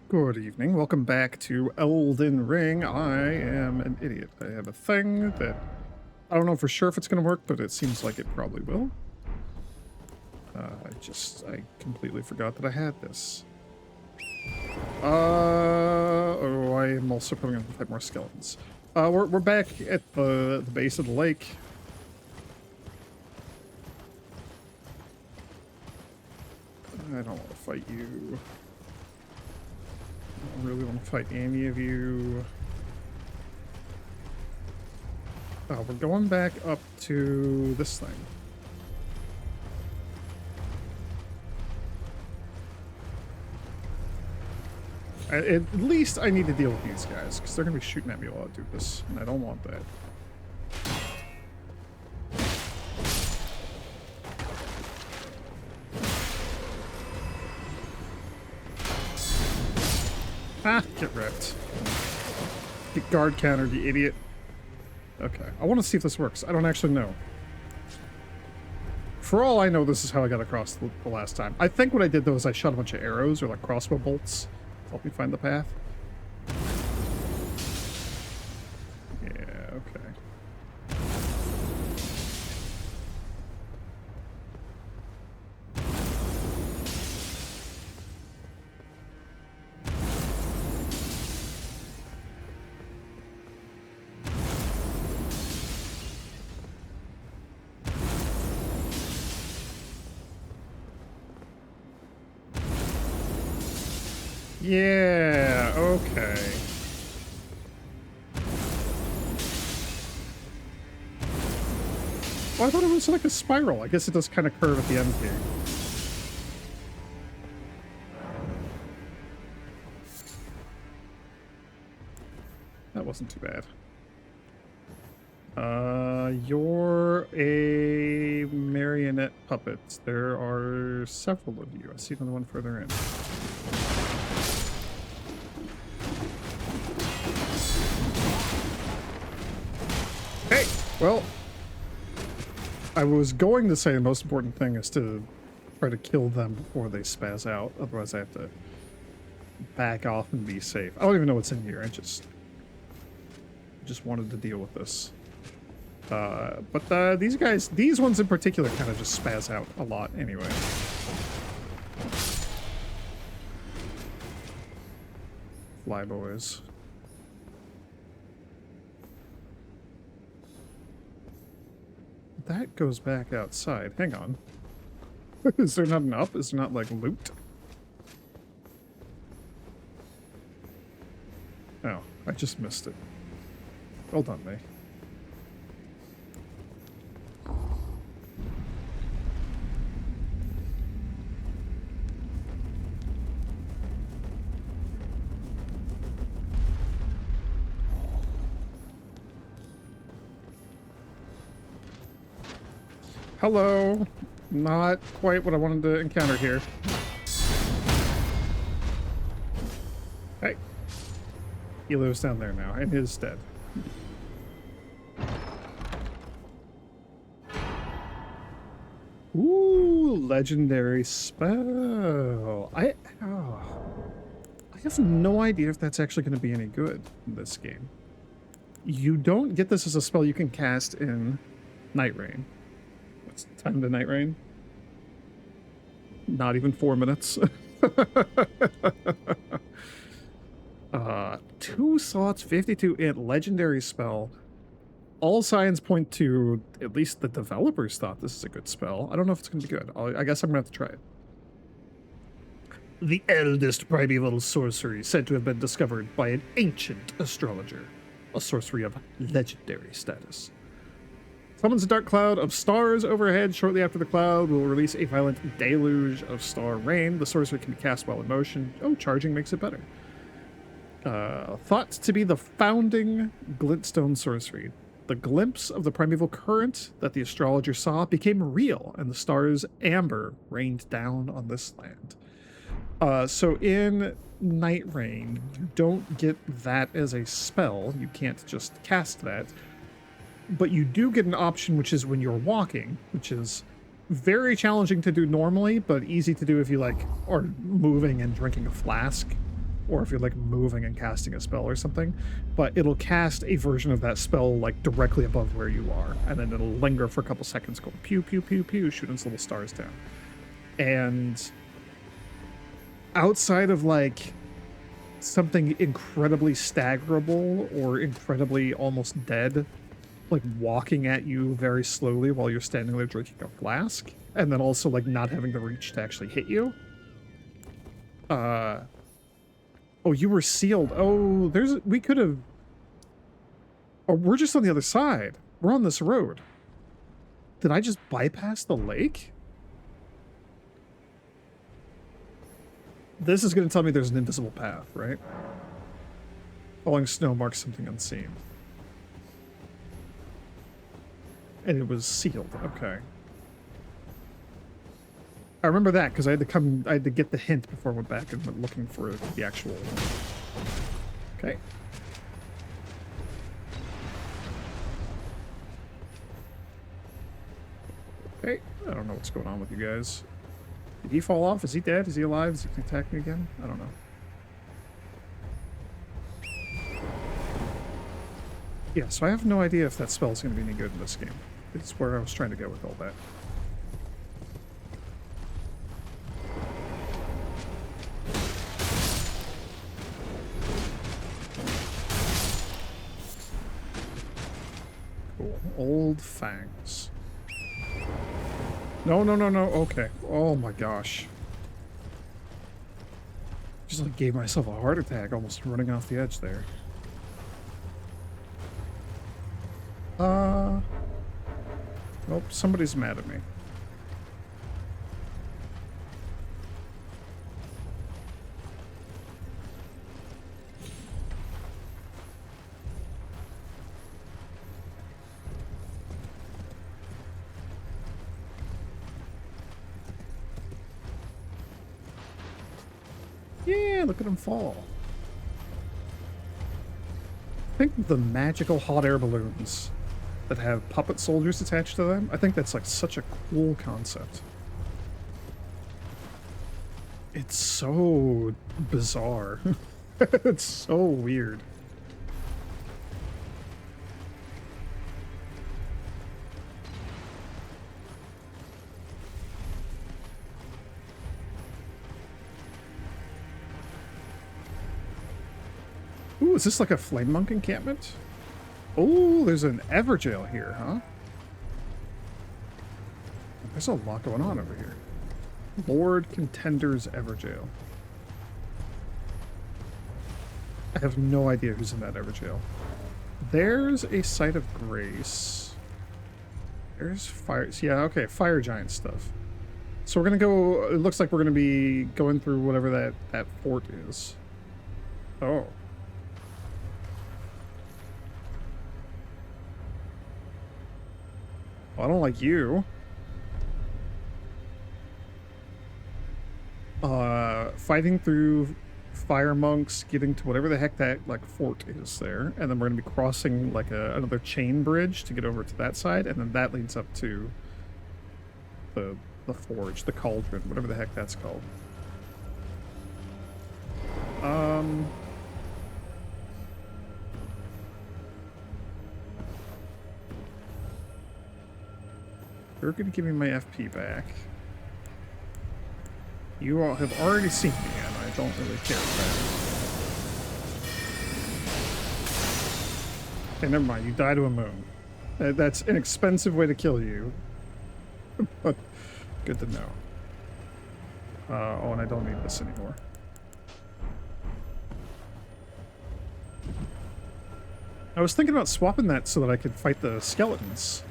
Good evening. Welcome back to Elden Ring. I am an idiot. I have a thing that I don't know for sure if it's going to work, but it seems like it probably will. I completely forgot that I had this. I am also probably going to fight more skeletons. We're back at the base of the lake. I don't want to fight you. I don't really want to fight any of you. Oh, we're going back up to this thing. At least I need to deal with these guys, because they're going to be shooting at me while I do this, and I don't want that. Ah, get wrecked. Get guard countered, you idiot. Okay, I want to see if this works. I don't actually know. For all I know, this is how I got across the last time. I think what I did, though, is I shot a bunch of arrows, or like crossbow bolts, to help me find the path. Yeah, okay. Yeah, okay. Well, I thought it was like a spiral. I guess it does kind of curve at the end here. That wasn't too bad. You're a marionette puppet. There are several of you. I see another one further in. Hey! Well, I was going to say the most important thing is to try to kill them before they spaz out. Otherwise, I have to back off and be safe. I don't even know what's in here. I just wanted to deal with this. But these guys, these ones in particular, kind of just spaz out a lot anyway. Fly boys. That goes back outside. Hang on. Is there not an up? Is there not, like, loot? Oh, I just missed it. Well done, me. Hello. Not quite what I wanted to encounter here. Hey. He lives down there now, and is dead. Ooh, legendary spell. I have no idea if that's actually going to be any good in this game. You don't get this as a spell you can cast in Night Rain. What's the time to Night Rain? Not even 4 minutes. 2 slots, 52 int, legendary spell. All signs point to, at least the developers thought this is a good spell. I don't know if it's going to be good. I guess I'm going to have to try it. The eldest primeval sorcery said to have been discovered by an ancient astrologer. A sorcery of legendary status. Summons a dark cloud of stars overhead. Shortly after the cloud will release a violent deluge of star rain. The sorcery can be cast while in motion. Oh, charging makes it better. Thought to be the founding glintstone sorcery. The glimpse of the primeval current that the astrologer saw became real, and the stars amber rained down on this land. So in Night Rain, you don't get that as a spell. You can't just cast that. But you do get an option, which is when you're walking, which is very challenging to do normally, but easy to do if you, like, are moving and drinking a flask. or if you're like moving and casting a spell or something, but it'll cast a version of that spell like directly above where you are, and then it'll linger for a couple seconds going pew pew pew pew, shooting its little stars down. And outside of like something incredibly staggerable or incredibly almost dead, like walking at you very slowly while you're standing there drinking a flask, and then also like not having the reach to actually hit you. Oh, you were sealed. Oh, we could have. Oh, we're just on the other side. We're on this road. Did I just bypass the lake? This is going to tell me there's an invisible path, right? Falling snow marks something unseen. And it was sealed. Okay. I remember that because I had to get the hint before I went back and went looking for the actual. Okay. Okay. I don't know what's going on with you guys. Did he fall off? Is he dead? Is he alive? Is he gonna attack me again? I don't know. Yeah, so I have no idea if that spell is going to be any good in this game. It's where I was trying to go with all that. Cool. Old fangs. No, no, no, no. Okay. Oh my gosh. Just like gave myself a heart attack almost running off the edge there. Nope, somebody's mad at me. Yeah, look at him fall. I think the magical hot air balloons that have puppet soldiers attached to them, I think that's like such a cool concept. It's so bizarre. It's so weird. Ooh, is this like a flame monk encampment? Oh, there's an Everjail here, huh? There's a lot going on over here. Lord Contender's Everjail. I have no idea who's in that Everjail. There's a Site of Grace. There's fire. Yeah, okay, fire giant stuff. So we're gonna go. It looks like we're gonna be going through whatever that fort is. Oh. Well, I don't like you. Fighting through fire monks, getting to whatever the heck that like fort is there, and then we're gonna be crossing like another chain bridge to get over to that side, and then that leads up to the forge, the cauldron, whatever the heck that's called. You're gonna give me my FP back. You all have already seen me, and I don't really care about it. Okay, never mind. You die to a moon. That's an expensive way to kill you. But good to know. Oh, and I don't need this anymore. I was thinking about swapping that so that I could fight the skeletons.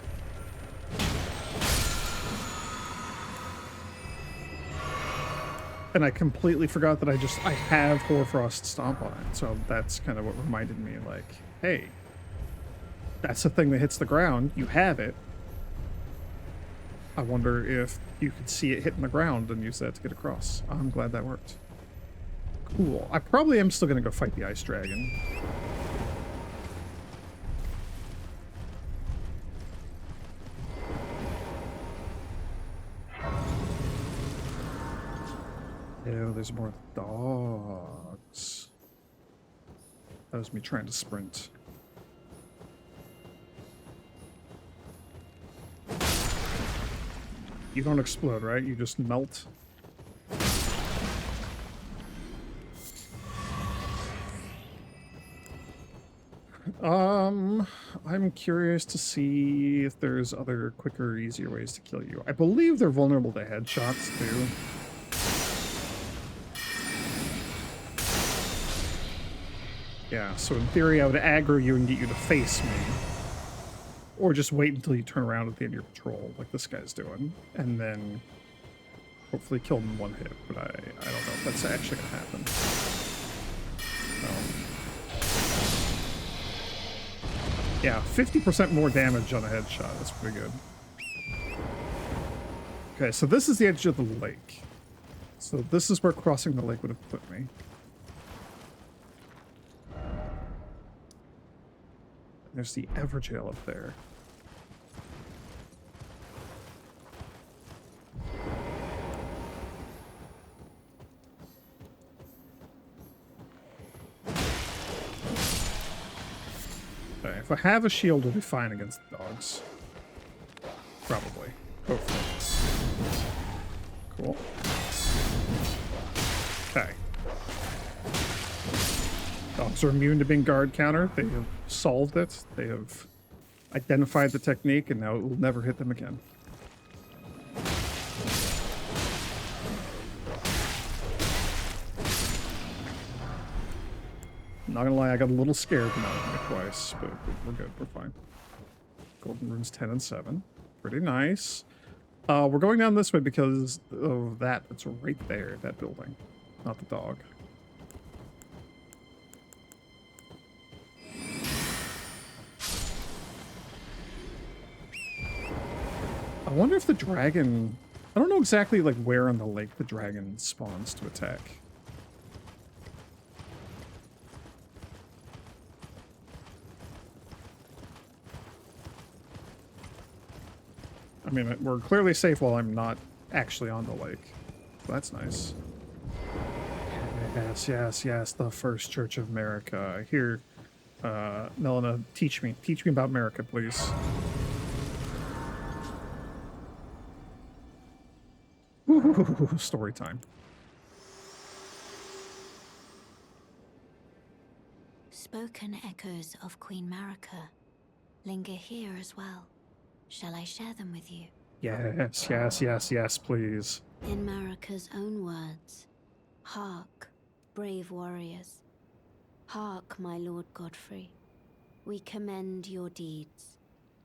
And I completely forgot that I have Hoarfrost Stomp on it, so that's kind of what reminded me, like, hey, that's the thing that hits the ground, you have it. I wonder if you could see it hitting the ground and use that to get across. I'm glad that worked. Cool. I probably am still gonna go fight the Ice Dragon. Ew, there's more dogs. That was me trying to sprint. You don't explode, right? You just melt. I'm curious to see if there's other quicker, easier ways to kill you. I believe they're vulnerable to headshots, too. Yeah, so in theory, I would aggro you and get you to face me. Or just wait until you turn around at the end of your patrol, like this guy's doing. And then hopefully kill him in one hit. But I don't know if that's actually going to happen. No. Yeah, 50% more damage on a headshot. That's pretty good. Okay, so this is the edge of the lake. So this is where crossing the lake would have put me. There's the Everjail up there. Okay, if I have a shield, it'll be fine against the dogs. Probably. Hopefully. Cool. Okay. Dogs are immune to being guard counter. They have solved it. They have identified the technique, and now it will never hit them again. Not gonna lie, I got a little scared when I went twice, but we're good. We're fine. Golden runes 10 and 7. Pretty nice. We're going down this way because of that's right there, that building. Not the dog. I wonder if the dragon... I don't know exactly like where on the lake the dragon spawns to attack. I mean, we're clearly safe while I'm not actually on the lake. So that's nice. Yes, yes, yes, the First Church of America. Here, Melina, teach me about America, please. Ooh, story time. Spoken echoes of Queen Marika linger here as well. Shall I share them with you? Yes, yes, yes, yes, please. In Marika's own words, hark, brave warriors. Hark, my lord Godfrey. We commend your deeds.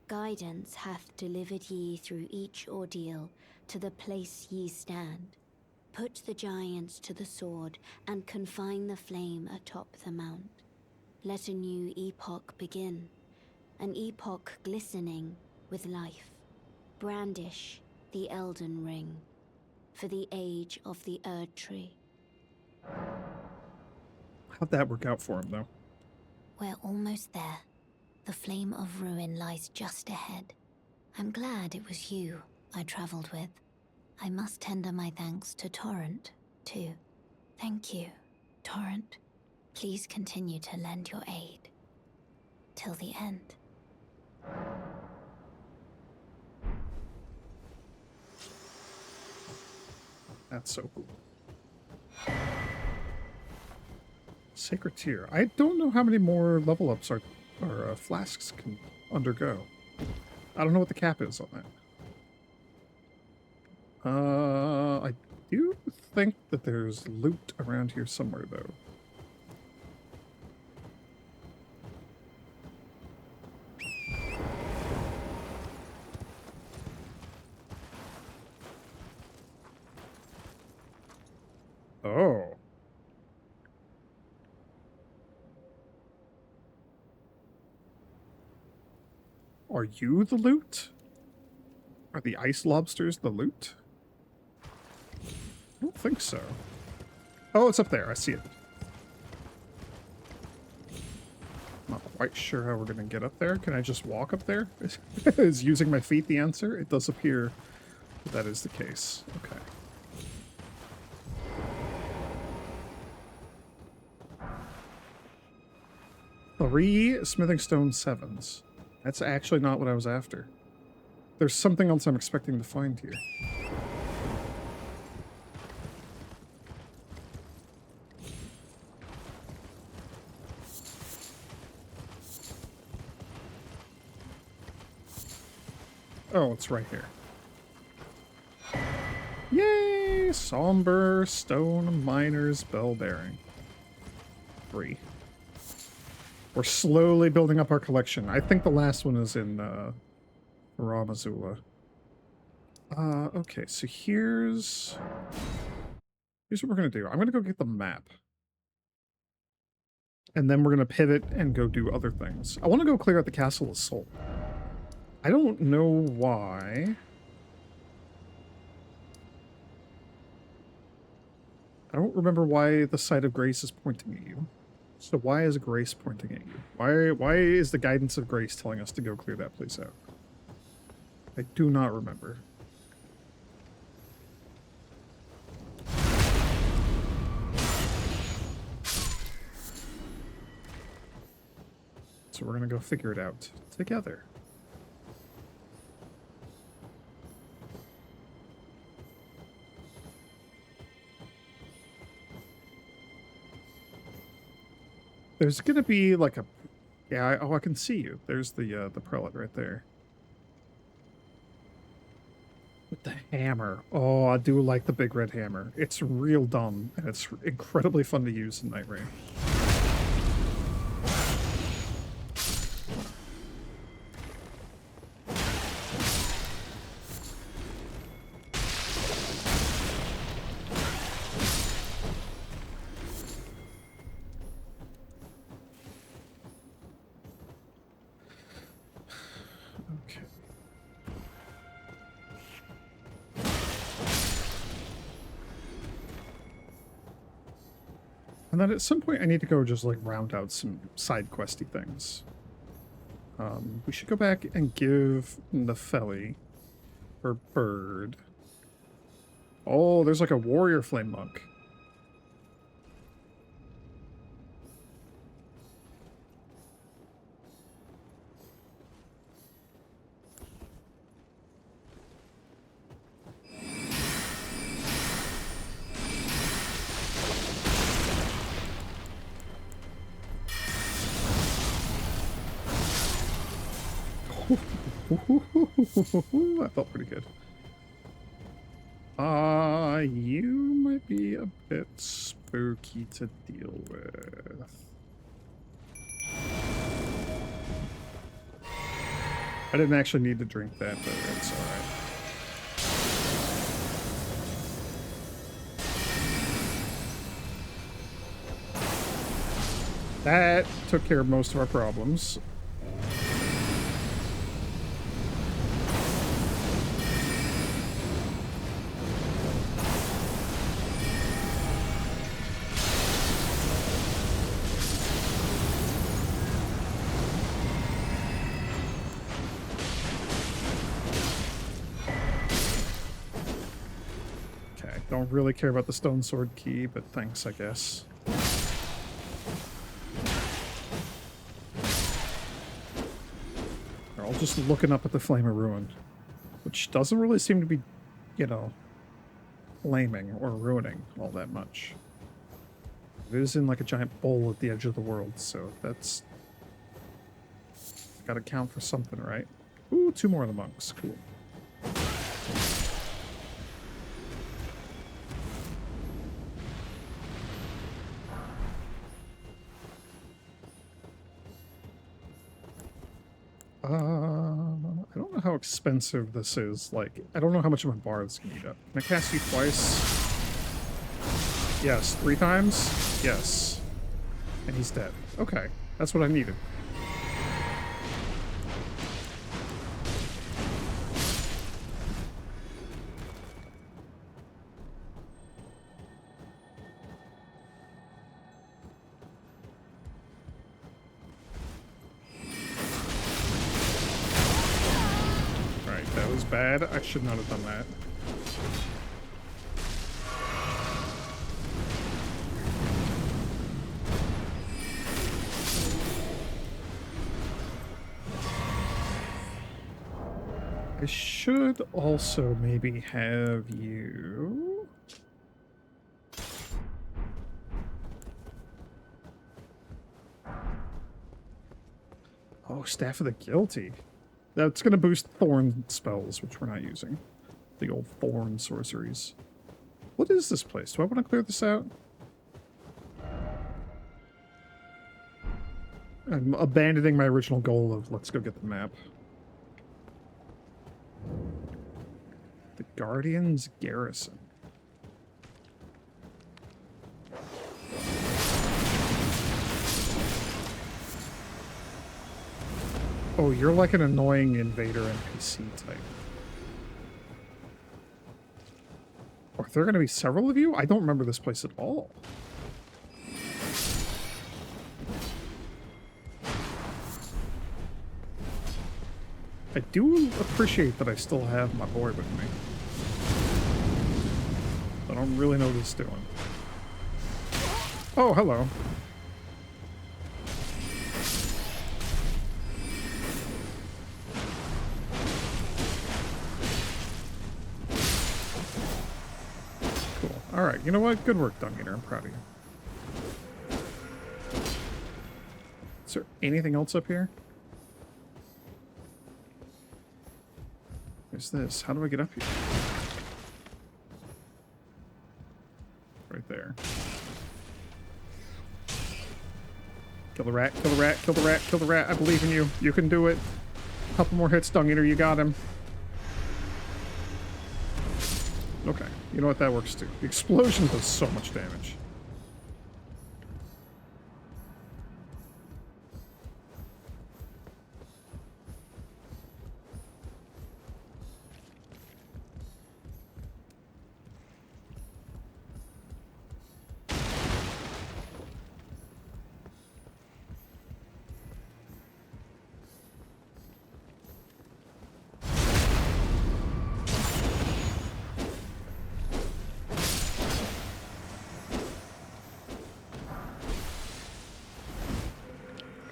Guidance hath delivered ye through each ordeal to the place ye stand. Put the giants to the sword and confine the flame atop the mount. Let a new epoch begin, an epoch glistening with life. Brandish the Elden ring for the age of the Erd tree. How'd that work out for him, though? We're almost there. The flame of ruin lies just ahead. I'm glad it was you I traveled with. I must tender my thanks to Torrent, too. Thank you, Torrent. Please continue to lend your aid. Till the end. That's so cool. Sacred Tear. I don't know how many more level ups our flasks can undergo. I don't know what the cap is on that. I do think that there's loot around here somewhere, though. Oh. Are you the loot? Are the ice lobsters the loot? I don't think so. Oh, it's up there. I see it. Not quite sure how we're going to get up there. Can I just walk up there? Is using my feet the answer? It does appear that is the case. Okay. 3 smithing stone 7s. That's actually not what I was after. There's something else I'm expecting to find here. Oh, it's right here. Yay! Somber stone miner's bell bearing. 3. We're slowly building up our collection. I think the last one is in Ramazula. Okay, so here's what we're gonna do. I'm gonna go get the map. And then we're gonna pivot and go do other things. I want to go clear out the Castle of Soul. I don't know why. I don't remember why the site of grace is pointing at you. So why is grace pointing at you? Why is the guidance of grace telling us to go clear that place out? I do not remember. So we're gonna go figure it out together. There's gonna be like a... Yeah, I can see you. There's the prelate right there. With the hammer. Oh, I do like the big red hammer. It's real dumb, and it's incredibly fun to use in Night Rain. Okay. And then at some point I need to go just like round out some side questy things. We should go back and give Nefeli her bird. Oh, there's like a warrior flame monk. That felt pretty good. You might be a bit spooky to deal with. I didn't actually need to drink that, but it's alright. That took care of most of our problems. Don't really care about the stone sword key, but thanks, I guess. They're all just looking up at the Flame of Ruin, which doesn't really seem to be, you know, flaming or ruining all that much. It is in like a giant bowl at the edge of the world, so that's gotta count for something, right? Ooh, 2 more of the monks. Cool. I don't know how expensive this is. Like, I don't know how much of my bard's gonna eat up. Can I cast you twice? Yes. 3 times? Yes. And he's dead. Okay. That's what I needed. Bad. I should not have done that. I should also maybe have you... Oh, Staff of the Guilty. That's going to boost Thorn spells, which we're not using. The old Thorn sorceries. What is this place? Do I want to clear this out? I'm abandoning my original goal of let's go get the map. The Guardian's Garrison. Oh, you're like an annoying invader NPC type. Are there going to be several of you? I don't remember this place at all. I do appreciate that I still have my boy with me. I don't really know what he's doing. Oh, hello. Cool. Alright, you know what? Good work, Dung Eater. I'm proud of you. Is there anything else up here? Where's this? How do I get up here? Right there. Kill the rat, kill the rat, kill the rat, kill the rat. I believe in you. You can do it. A couple more hits, Dung Eater. You got him. Okay. You know what? That works too. The explosion does so much damage.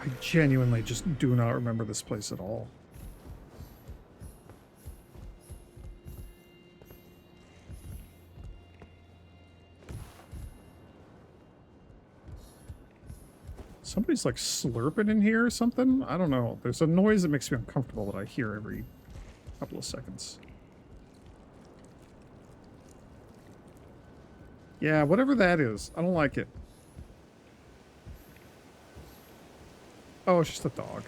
I genuinely just do not remember this place at all. Somebody's like slurping in here or something? I don't know. There's a noise that makes me uncomfortable that I hear every couple of seconds. Yeah, whatever that is. I don't like it. Oh, it's just a dog.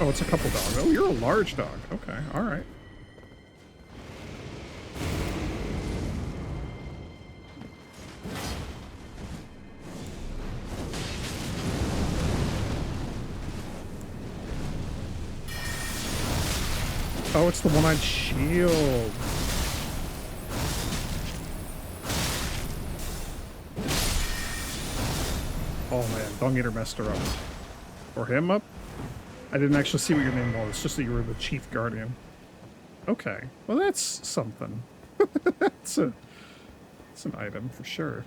Oh, it's a couple dogs. Oh, you're a large dog. Okay, alright. Oh, it's the one-eyed shield. Oh man, Dung Eater messed her up. Or him up? I didn't actually see what your name was, it's just that you were the Chief Guardian. Okay, well that's something. That's an item for sure.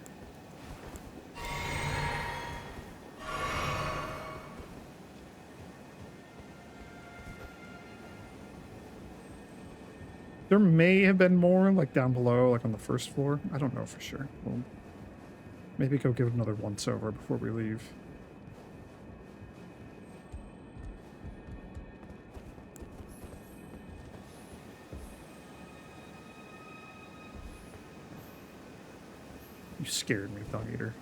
There may have been more, like down below, like on the first floor. I don't know for sure. We'll maybe go give it another once-over before we leave. You scared me, Dung Eater.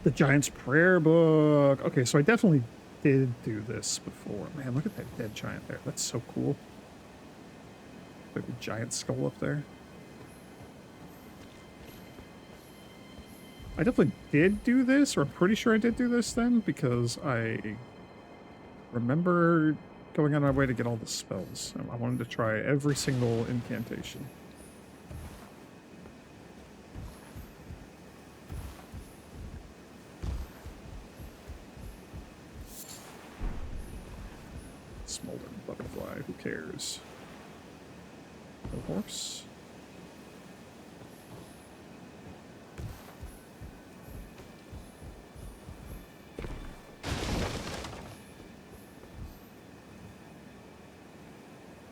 The Giant's Prayer Book. Okay, so I definitely did do this before. Man, look at that dead giant there. That's so cool. Like a giant skull up there. I definitely did do this, or I'm pretty sure I did do this then, because I remember going on my way to get all the spells. I wanted to try every single incantation. Smoldering butterfly, who cares? No horse.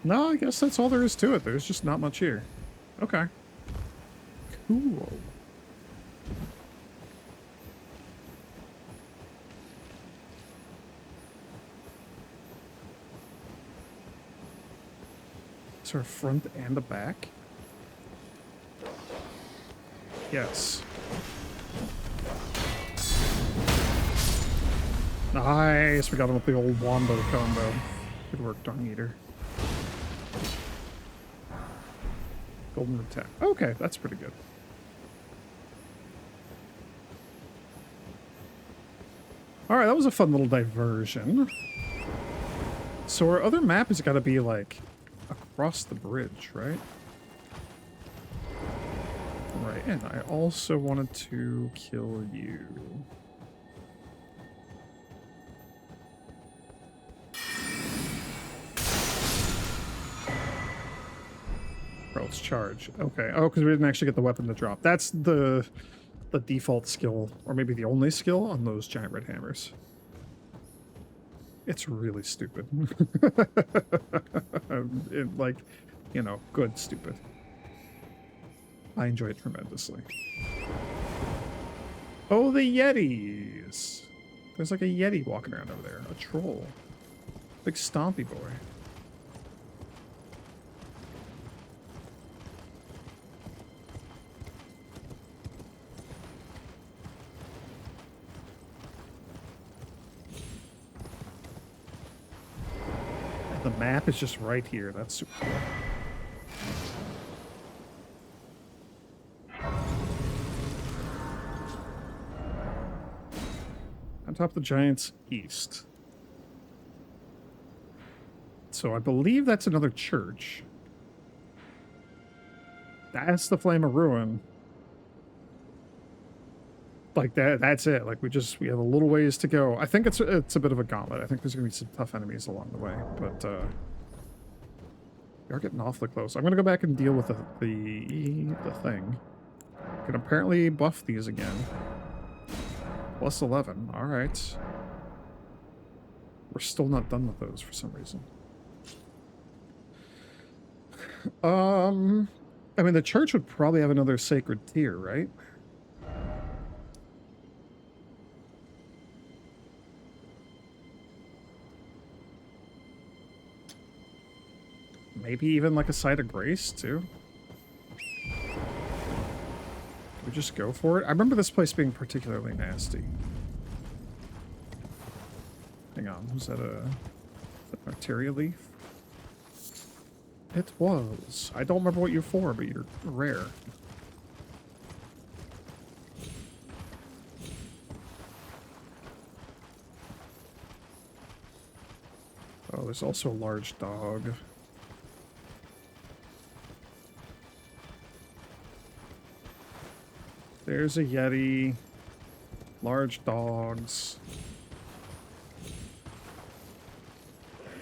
No, I guess that's all there is to it. There's just not much here. Okay. Cool. Is there a front and a back? Yes. Nice. We got him with the old Wombo combo. Good work, Dung Eater. Golden attack. Okay, that's pretty good. Alright, that was a fun little diversion. So our other map has got to be, like, across the bridge, right? Right, and I also wanted to kill you. Oh, it's charge. Okay. Oh, because we didn't actually get the weapon to drop. That's the default skill, or maybe the only skill on those giant red hammers. It's really stupid. Like, you know, good stupid. I enjoy it tremendously. Oh, the Yetis! There's like a Yeti walking around over there. A troll. Big stompy boy. The map is just right here. That's super cool. On top of the Giants east. So I believe that's another church. That's the Flame of Ruin. Like that's it. Like we have a little ways to go. I think it's a bit of a gauntlet. I think there's gonna be some tough enemies along the way, but we are getting awfully close. I'm gonna go back and deal with the thing. Can apparently buff these again. Plus 11. All right. We're still not done with those for some reason. I mean, the church would probably have another sacred tier, right? Maybe even like a site of grace, too. We just go for it? I remember this place being particularly nasty. Hang on, was that a Arteria leaf? It was. I don't remember what you're for, but you're rare. Oh, there's also a large dog. There's a Yeti. Large dogs.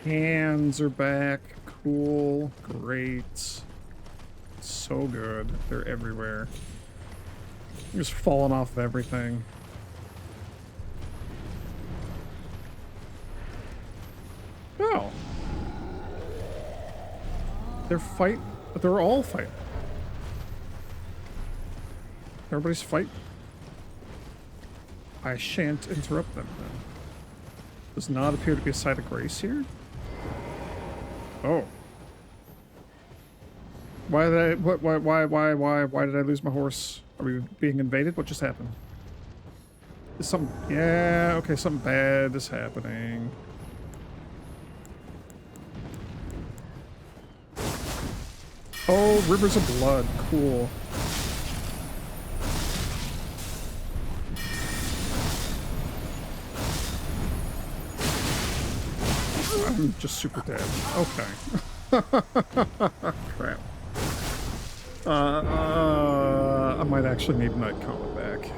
Hands are back. Cool. Great. So good. They're everywhere. Just falling off of everything. Oh. They're all fighting. Everybody's fighting. I shan't interrupt them then. Does not appear to be a site of grace here. Oh. Why did I why did I lose my horse? Are we being invaded? What just happened? Is something yeah, okay, something bad is happening. Oh, rivers of blood, cool. I'm just super dead. Okay. Crap. I might actually need Night Comet back.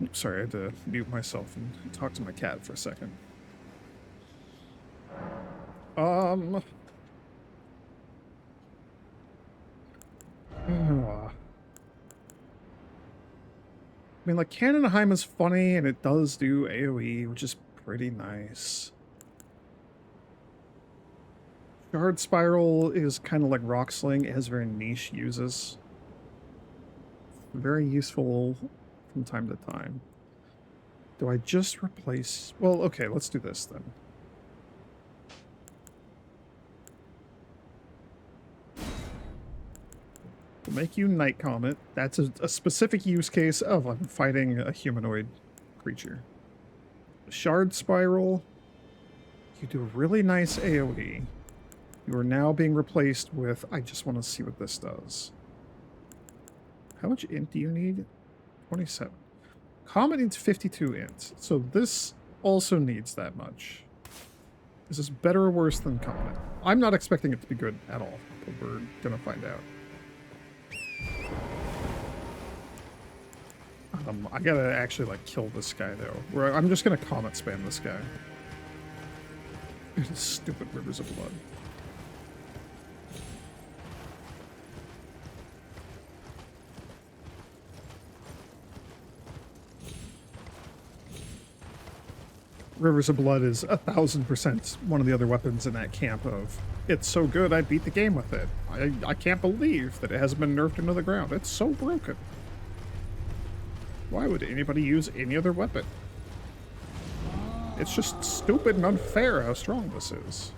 Oops, sorry, I had to mute myself and talk to my cat for a second. I mean, like, Cannonheim is funny, and it does do AoE, which is pretty nice. Shard Spiral is kind of like Rock Sling. It has very niche uses. Very useful from time to time. Do I just replace... Well, okay, let's do this then. We'll make you Night Comet. That's a specific use case of I'm fighting a humanoid creature. Shard Spiral. You do really nice AoE. You are now being replaced with... I just want to see what this does. How much int do you need? 27. Comet needs 52 int. So this also needs that much. Is this better or worse than Comet? I'm not expecting it to be good at all, but we're gonna find out. I gotta actually, like, kill this guy, though. I'm just gonna Comet spam this guy. Stupid Rivers of Blood. Rivers of Blood is 1000% one of the other weapons in that camp of, it's so good I beat the game with it. I can't believe that it hasn't been nerfed into the ground. It's so broken. Why would anybody use any other weapon? It's just stupid and unfair how strong this is.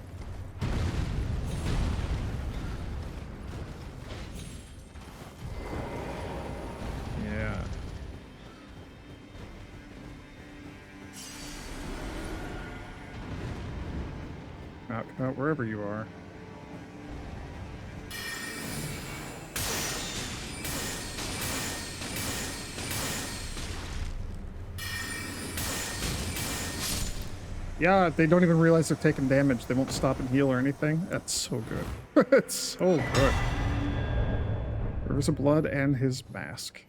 Yeah. Come out wherever you are. Yeah, they don't even realize they're taking damage. They won't stop and heal or anything. That's so good. It's so good. Rivers of Blood and his mask.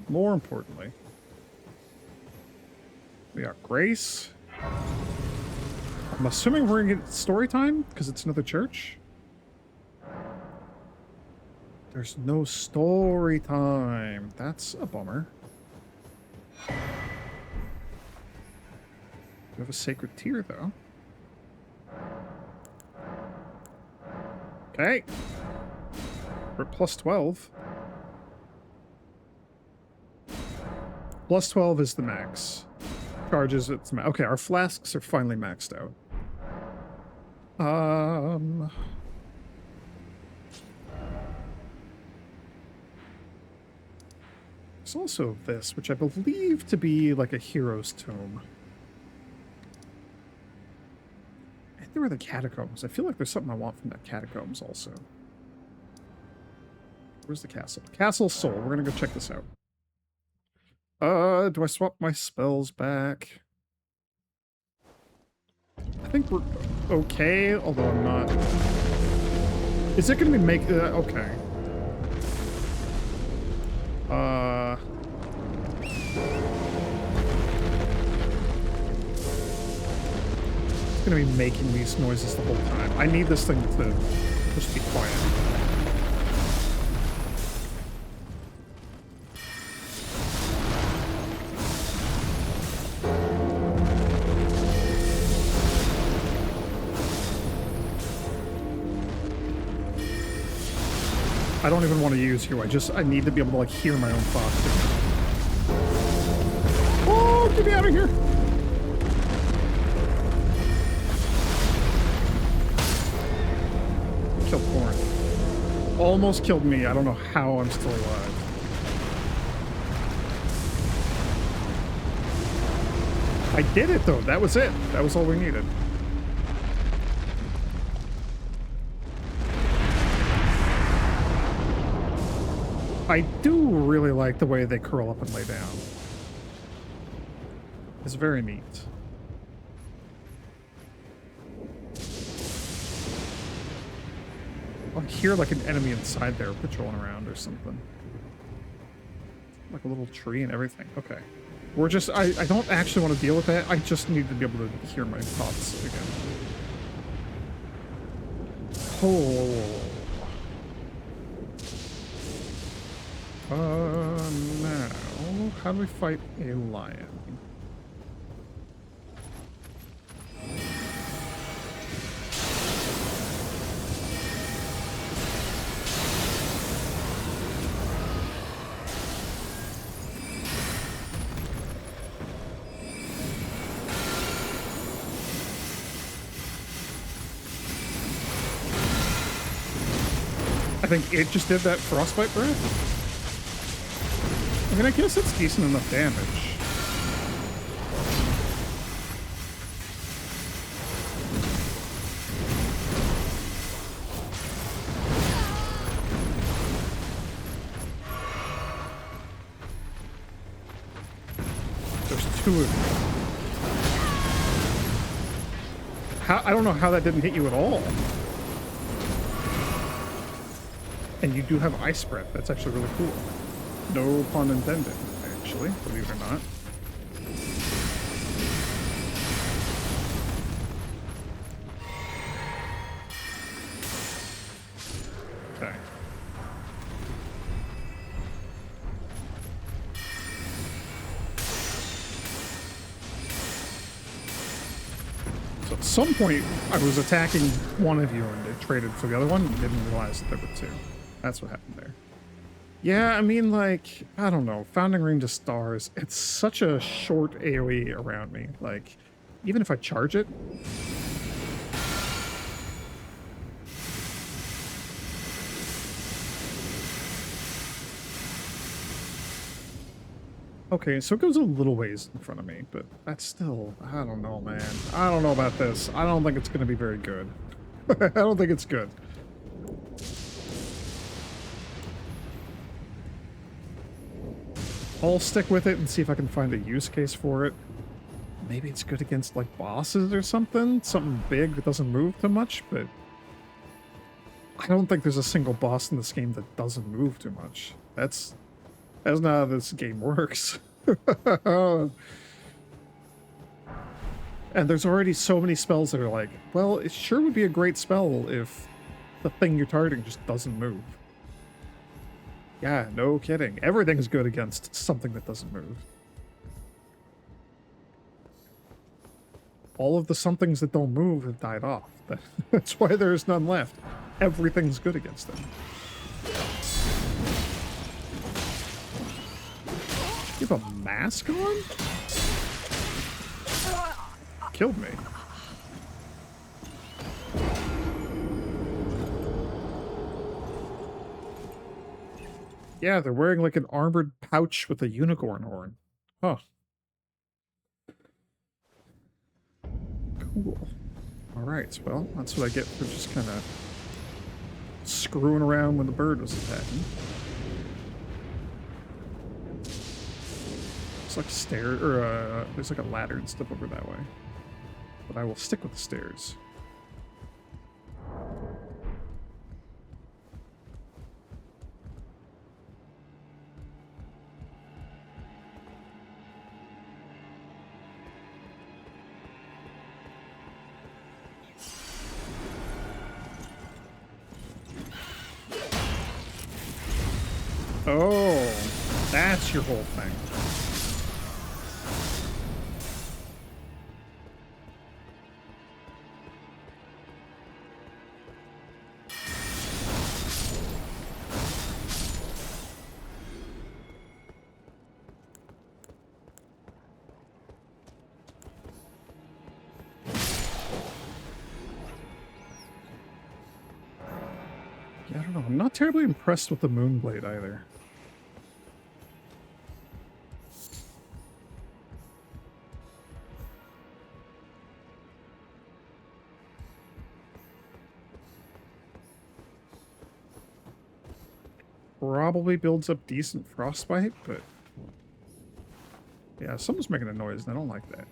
More importantly, we got Grace. I'm assuming we're gonna get story time because it's another church. There's no story time. That's a bummer. We have a sacred tier, though. Okay. We're at plus 12. Plus 12 is the max. Charges, it's max. Okay, our flasks are finally maxed out. There's also this, which I believe to be like a hero's tomb. I think there were the catacombs. I feel like there's something I want from that catacombs also. Where's the castle? Castle Soul. We're gonna go check this out. Do I swap my spells back? I think we're okay, although I'm not. Is it gonna be okay. It's gonna be making these noises the whole time. I need this thing to just be quiet. I don't even want to use you. I need to be able to, like, hear my own thoughts. Oh, get me out of here! Killed Thorn. Almost killed me. I don't know how I'm still alive. I did it, though. That was it. That was all we needed. I do really like the way they curl up and lay down. It's very neat. I hear like an enemy inside there patrolling around or something. Like a little tree and everything. Okay. We're just, I don't actually want to deal with that. I just need to be able to hear my thoughts again. Oh. Now, how do we fight a lion? I think it just did that frostbite breath. I mean, I guess it's decent enough damage. There's two of them. I don't know how that didn't hit you at all. And you do have ice breath. That's actually really cool. No pun intended, actually, believe it or not. Okay. So at some point, I was attacking one of you and it traded for the other one and didn't realize that there were two. That's what happened there. Yeah, I mean, like, I don't know. Founding Ring to Stars, it's such a short AoE around me. Like, even if I charge it... Okay, so it goes a little ways in front of me, but that's still... I don't know, man. I don't know about this. I don't think it's going to be very good. I don't think it's good. I'll stick with it and see if I can find a use case for it. Maybe it's good against, like, bosses or something? Something big that doesn't move too much, but... I don't think there's a single boss in this game that doesn't move too much. That's not how this game works. And there's already so many spells that are like, well, it sure would be a great spell if the thing you're targeting just doesn't move. Yeah, no kidding. Everything's good against something that doesn't move. All of the somethings that don't move have died off. That's why there's none left. Everything's good against them. You have a mask on? Killed me. Yeah, they're wearing like an armored pouch with a unicorn horn. Huh. Cool. Alright, well, that's what I get for just kind of screwing around when the bird was attacking. It's like a stair, or there's like a ladder and stuff over that way. But I will stick with the stairs. Oh, that's your whole thing. Yeah, I don't know. I'm not terribly impressed with the Moonblade either. Probably builds up decent frostbite, but yeah, someone's making a noise and I don't like that.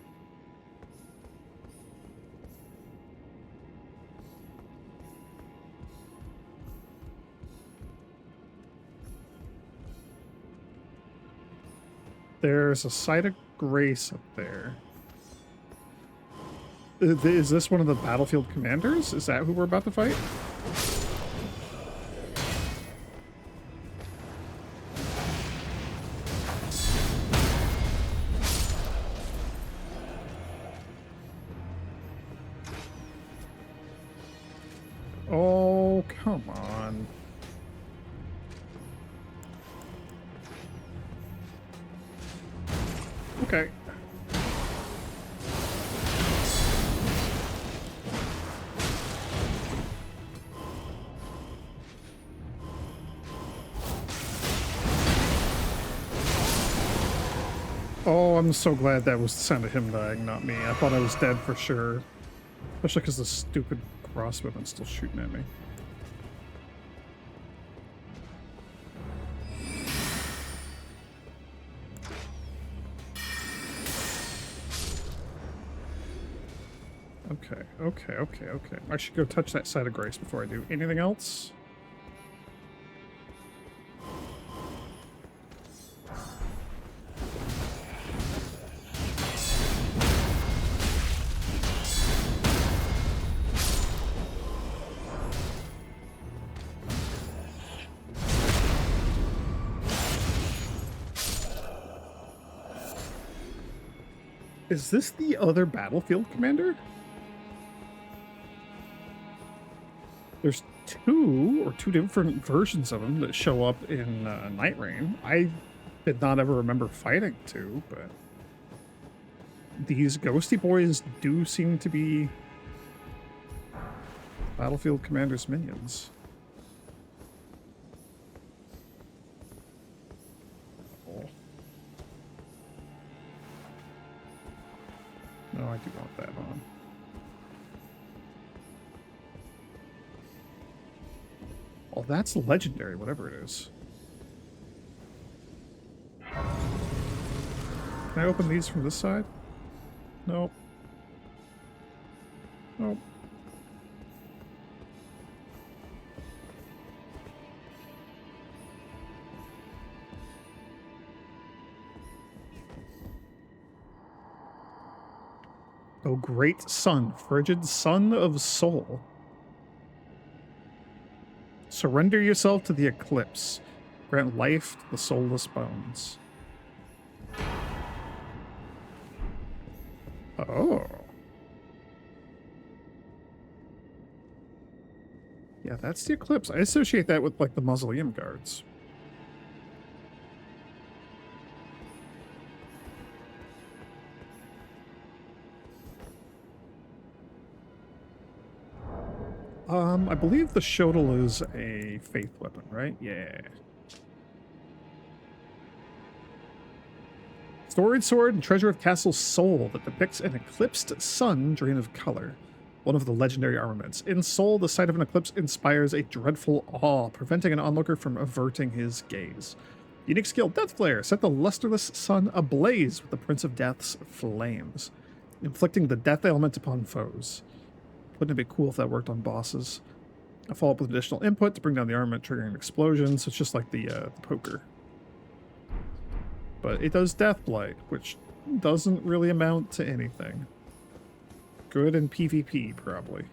There's a site of Grace up there. Is this one of the battlefield commanders? Is that who we're about to fight? Oh, come on. Okay. Oh, I'm so glad that was the sound of him dying, not me. I thought I was dead for sure. Especially because the stupid crossbowman's still shooting at me. Okay. I should go touch that side of Grace before I do anything else. Is this the other battlefield commander? There's two different versions of him that show up in Night Rain. I did not ever remember fighting two, but these ghosty boys do seem to be battlefield commander's minions. Oh. No, I do want that on. Oh, that's legendary, whatever it is. Can I open these from this side? Nope. Nope. O great sun, frigid sun of soul. Surrender yourself to the eclipse. Grant life to the soulless bones. Oh. Yeah, that's the eclipse. I associate that with, like, the mausoleum guards. I believe the shotl is a faith weapon, right? Yeah. Storied sword and treasure of Castle Soul that depicts an eclipsed sun drained of color. One of the legendary armaments. In Soul, the sight of an eclipse inspires a dreadful awe, preventing an onlooker from averting his gaze. Unique skill, Death Flare. Set the lusterless sun ablaze with the Prince of Death's flames, inflicting the death element upon foes. Wouldn't it be cool if that worked on bosses? I follow up with additional input to bring down the armament, triggering an explosion, so it's just like the poker. But it does Death Blight, which doesn't really amount to anything. Good in PvP, probably.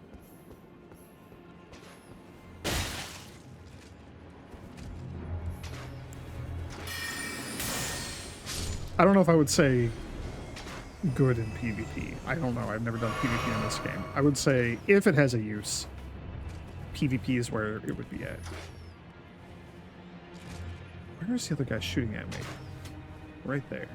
I don't know if I would say good in PvP. I don't know. I've never done PvP in this game. I would say if it has a use, PvP is where it would be at. Where's the other guy shooting at me? Right there.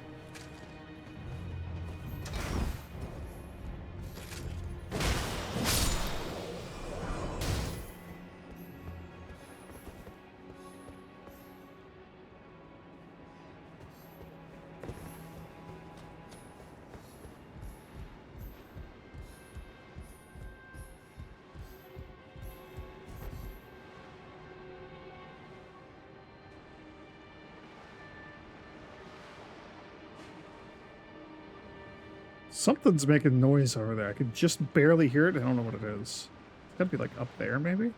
Something's making noise over there. I could just barely hear it. I don't know what it is. It's gotta be like up there, maybe?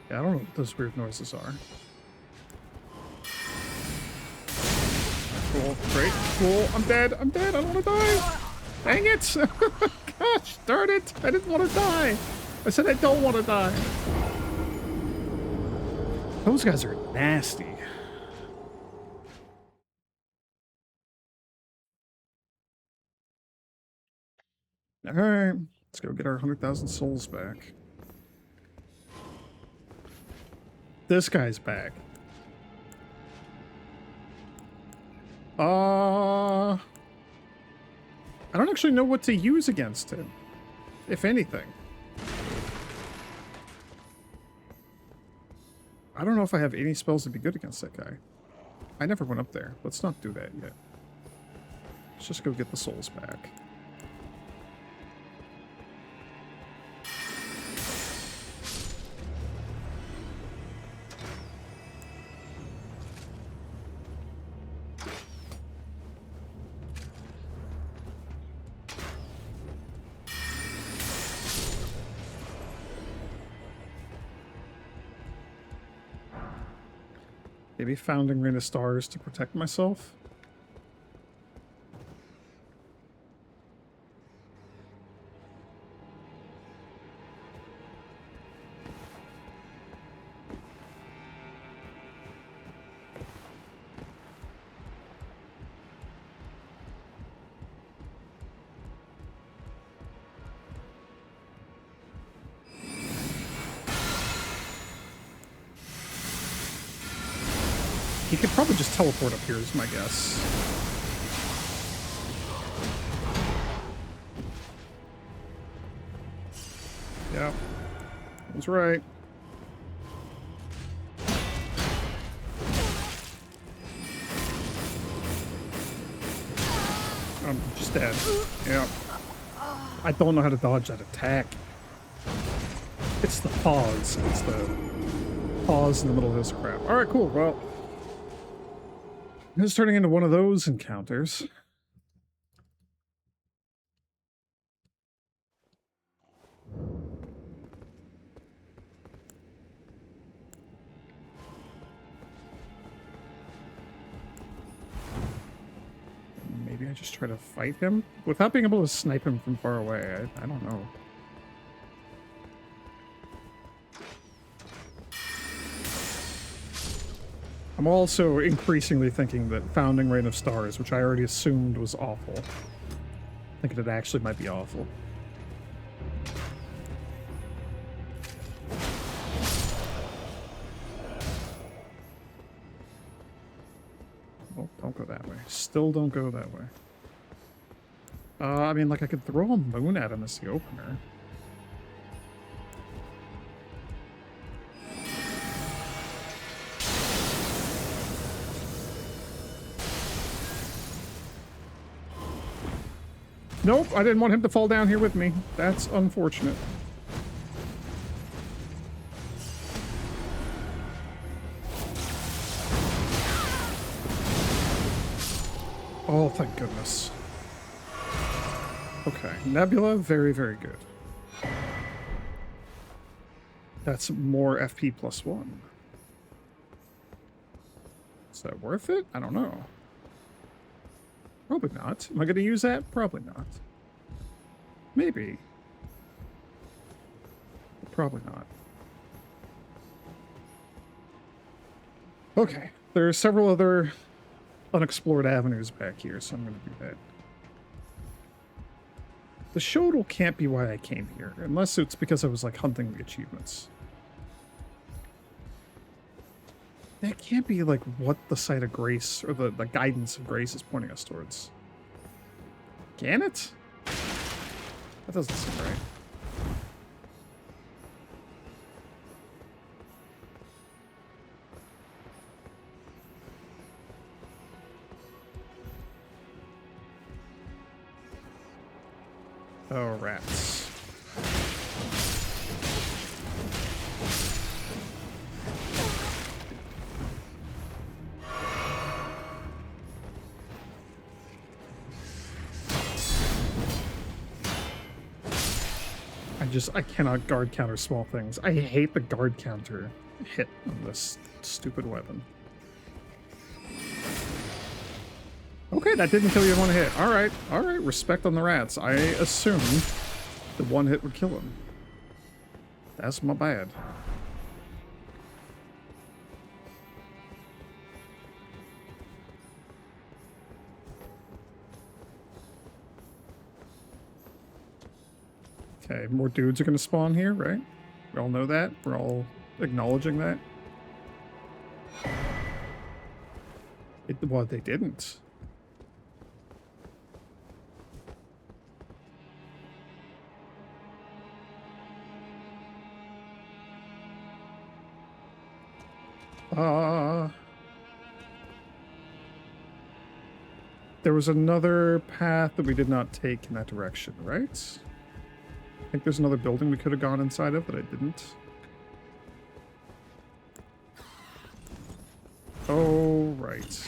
Yeah, I don't know what those weird noises are. Cool. Great. Cool. I'm dead. I'm dead. I don't want to die. Dang it. Gosh, darn it. I didn't want to die. I said I don't want to die. Those guys are nasty. All right. Let's go get our 100,000 souls back. This guy's back. I don't actually know what to use against him, if anything. I don't know if I have any spells to be good against that guy. I never went up there. Let's not do that yet. Let's just go get the souls back. Maybe Founding Ring of Stars to protect myself? He could probably just teleport up here is my guess. Yeah. That's right. I'm just dead. Yeah. I don't know how to dodge that attack. It's the pause. It's the pause in the middle of this crap. Alright, cool. Well, it's turning into one of those encounters. Maybe I just try to fight him without being able to snipe him from far away. I don't know. I'm also increasingly thinking that Founding Rain of Stars, which I already assumed was awful, thinking it actually might be awful. Oh, don't go that way. Still don't go that way. I mean, like, I could throw a moon at him as the opener. Nope, I didn't want him to fall down here with me. That's unfortunate. Oh, thank goodness. Okay, Nebula, very, very good. That's more FP +1. Is that worth it? I don't know. Probably not. Am I going to use that? Probably not. Maybe. But probably not. Okay. There are several other unexplored avenues back here, so I'm going to do that. The Shodel can't be why I came here, unless it's because I was, like, hunting the achievements. That can't be, like, what the Site of Grace, or the Guidance of Grace is pointing us towards. Can it? That doesn't seem right. Oh, rats. I cannot guard counter small things. I hate the guard counter hit on this stupid weapon. Okay, that didn't kill you in one hit. All right, respect on the rats. I assumed the one hit would kill him. That's my bad. Okay, more dudes are going to spawn here, right? We all know that. We're all acknowledging that. Well, they didn't. There was another path that we did not take in that direction, right? I think there's another building we could have gone inside of, but I didn't. Oh, right.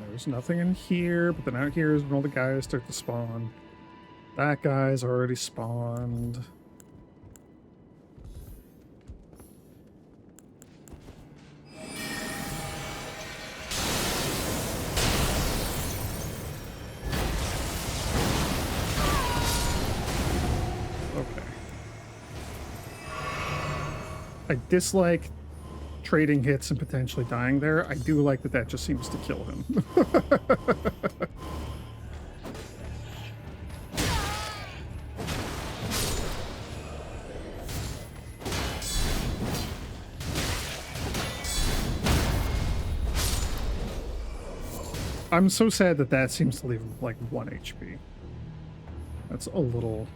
There's nothing in here, but then out here is when all the guys start to spawn. That guy's already spawned. Okay. I dislike trading hits and potentially dying there. I do like that that just seems to kill him. I'm so sad that that seems to leave him like 1 HP. That's a little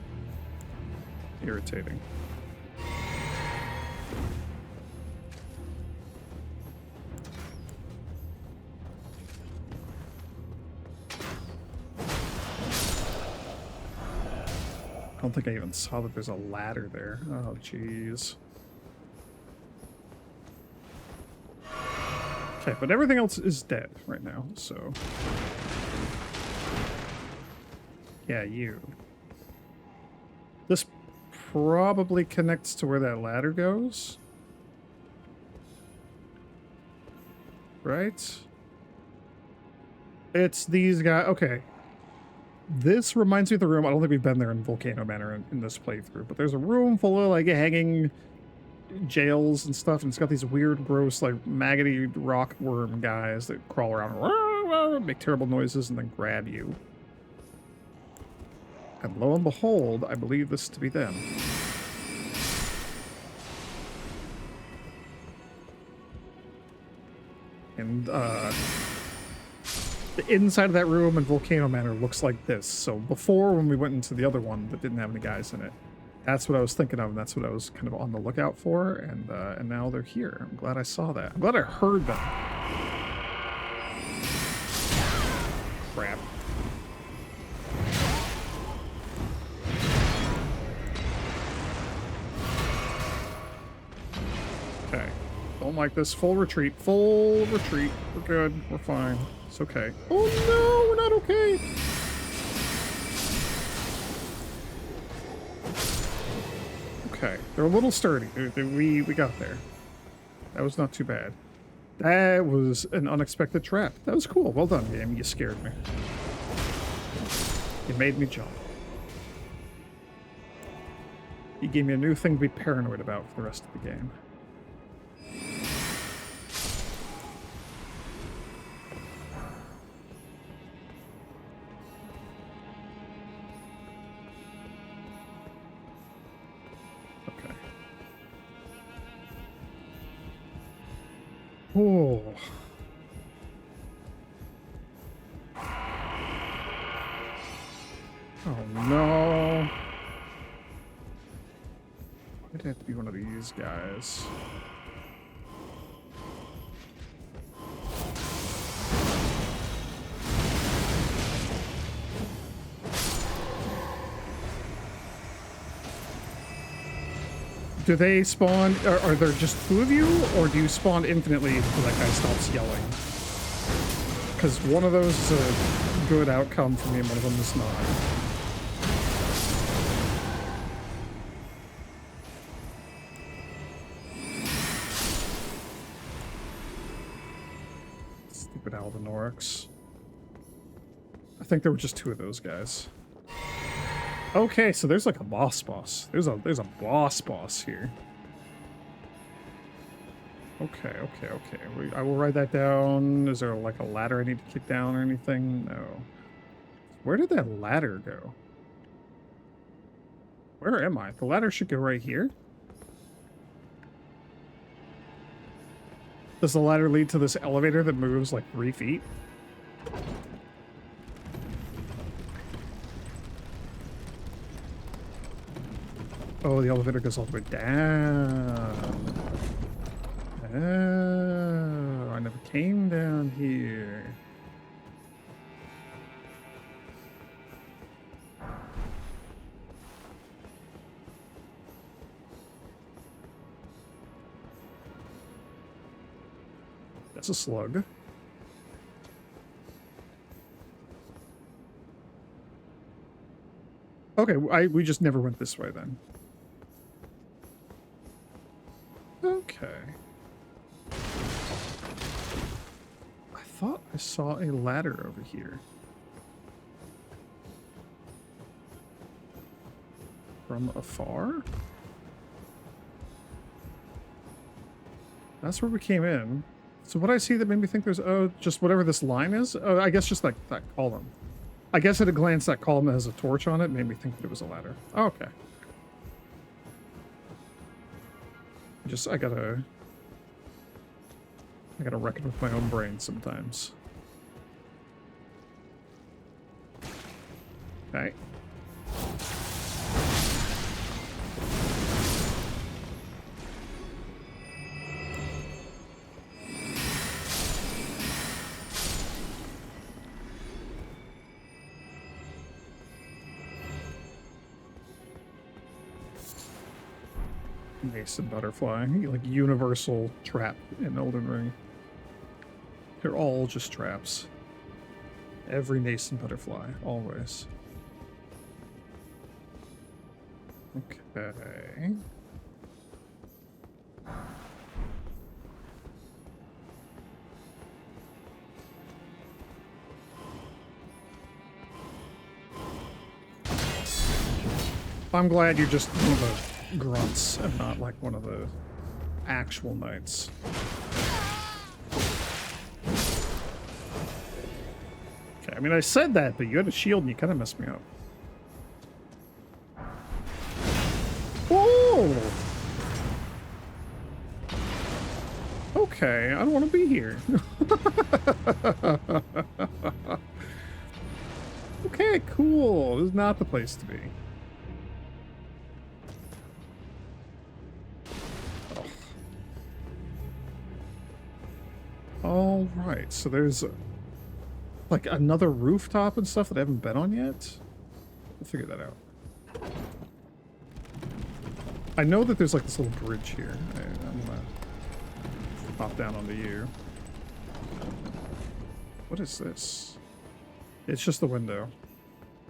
irritating. I don't think I even saw that there's a ladder there. Oh, jeez. Okay, but everything else is dead right now, so... Yeah, you. This probably connects to where that ladder goes. Right? It's these guys. Okay. This reminds me of the room. I don't think we've been there in Volcano Manor in this playthrough, but there's a room full of like hanging jails and stuff, and it's got these weird, gross, like maggoty rock worm guys that crawl around, make terrible noises, and then grab you. And lo and behold, I believe this to be them. And the inside of that room in Volcano Manor looks like this. So before, when we went into the other one that didn't have any guys in it, that's what I was thinking of, and that's what I was kind of on the lookout for, and now they're here. I'm glad I saw that. I'm glad I heard them. Crap. Okay. Don't like this. Full retreat. Full retreat. We're good. We're fine. It's okay. Oh no, we're not okay. Okay, they're a little sturdy. We got there. That was not too bad. That was an unexpected trap. That was cool. Well done, game. You scared me. You made me jump. You gave me a new thing to be paranoid about for the rest of the game. Oh. Oh no. Why Might have to be one of these guys. Do they spawn, are there just two of you, or do you spawn infinitely until that guy stops yelling? Because one of those is a good outcome for me and one of them is not. Stupid Elden orcs. I think there were just two of those guys. Okay, so there's like a boss. There's a boss here. Okay. I will write that down. Is there like a ladder I need to kick down or anything? No. Where did that ladder go? Where am I? The ladder should go right here. Does the ladder lead to this elevator that moves like 3 feet? Oh, the elevator goes all the way down. Oh, I never came down here. That's a slug. Okay, we just never went this way then. Okay. I thought I saw a ladder over here. From afar? That's where we came in. So what I see that made me think there's, oh, just whatever this line is? Oh, I guess just like that column. I guess at a glance that column that has a torch on it made me think that it was a ladder. Oh, okay. I gotta reckon with my own brain sometimes. Okay. Mason butterfly, like universal trap in Elden Ring. They're all just traps. Every Mason butterfly, always. Okay. I'm glad you're just one of the grunts and not like one of the actual knights. Okay, I mean, I said that, but you had a shield and you kind of messed me up. Whoa! Okay, I don't want to be here. Okay, cool. This is not the place to be. All right, so there's like another rooftop and stuff that I haven't been on yet. We'll figure that out. I know that there's like this little bridge here. I'm gonna pop down onto you. What is this? It's just the window.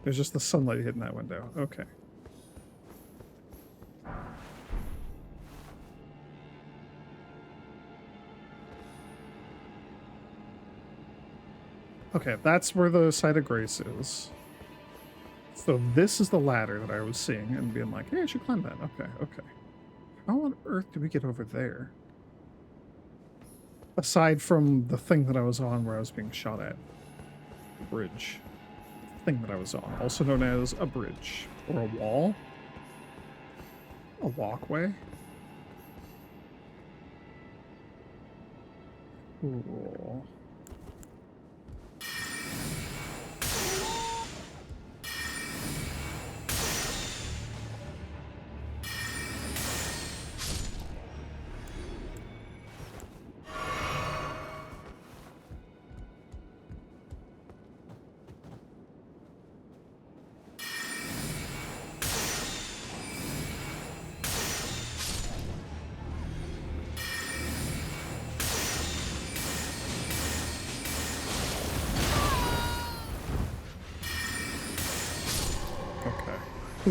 There's just the sunlight hitting that window. Okay. Okay, that's where the site of grace is. So this is the ladder that I was seeing and being like, hey, I should climb that. Okay, okay. How on earth do we get over there? Aside from the thing that I was on where I was being shot at. The bridge. The thing that I was on. Also known as a bridge. Or a wall. A walkway. Cool.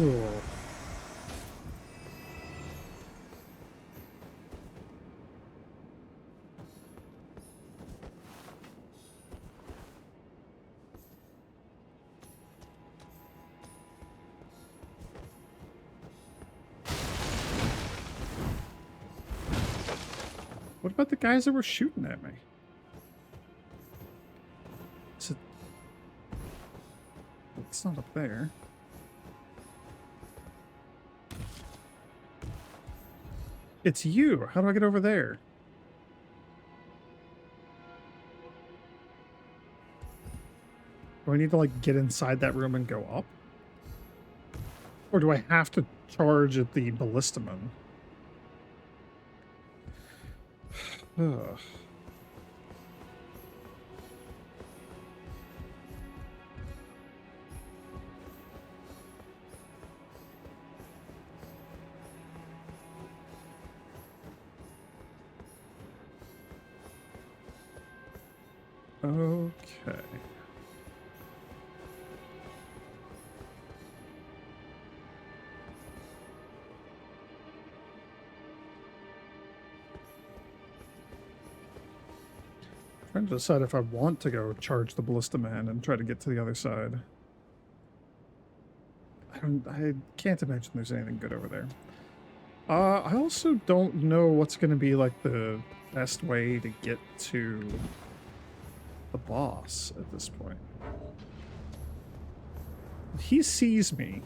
Cool. What about the guys that were shooting at me? Is it... It's not up there. It's you. How do I get over there? Do I need to, like, get inside that room and go up? Or do I have to charge at the ballistamon? Ugh. Okay. Trying to decide if I want to go charge the ballista man and try to get to the other side. I can't imagine there's anything good over there. I also don't know what's going to be like the best way to get to the boss at this point. He sees me.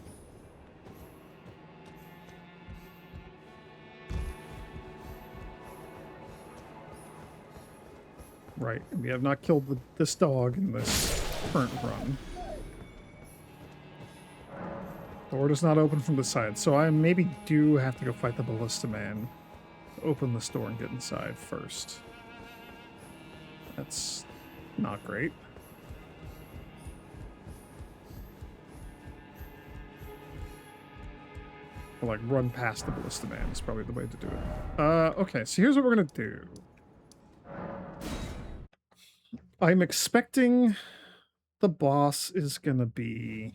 Right, and we have not killed this dog in this current run. Door does not open from the side, so I maybe do have to go fight the ballista man to open this door and get inside first. That's not great. Or like run past the ballista man is probably the way to do it. Okay, so here's what we're gonna do. I'm expecting the boss is gonna be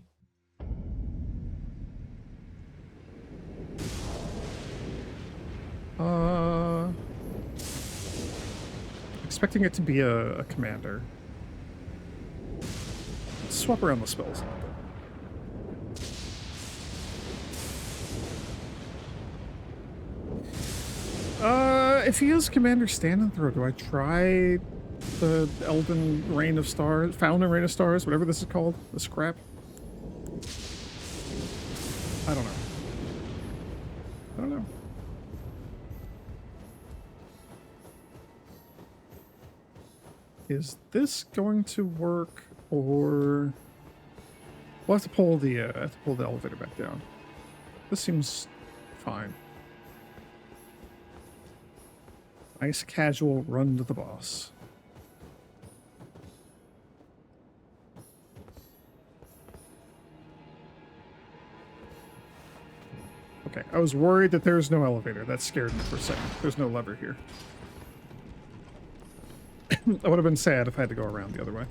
expecting it to be a commander. Let's swap around the spells a little bit. If he is Commander Stand and Throw, do I try the Elden Rain of Stars, Fountain Rain of Stars, whatever this is called, this crap? I don't know. I don't know. Is this going to work, or we'll have to pull the elevator back down. This seems fine. Nice casual run to the boss. Okay, I was worried that there's no elevator. That scared me for a second. There's no lever here. I would have been sad if I had to go around the other way.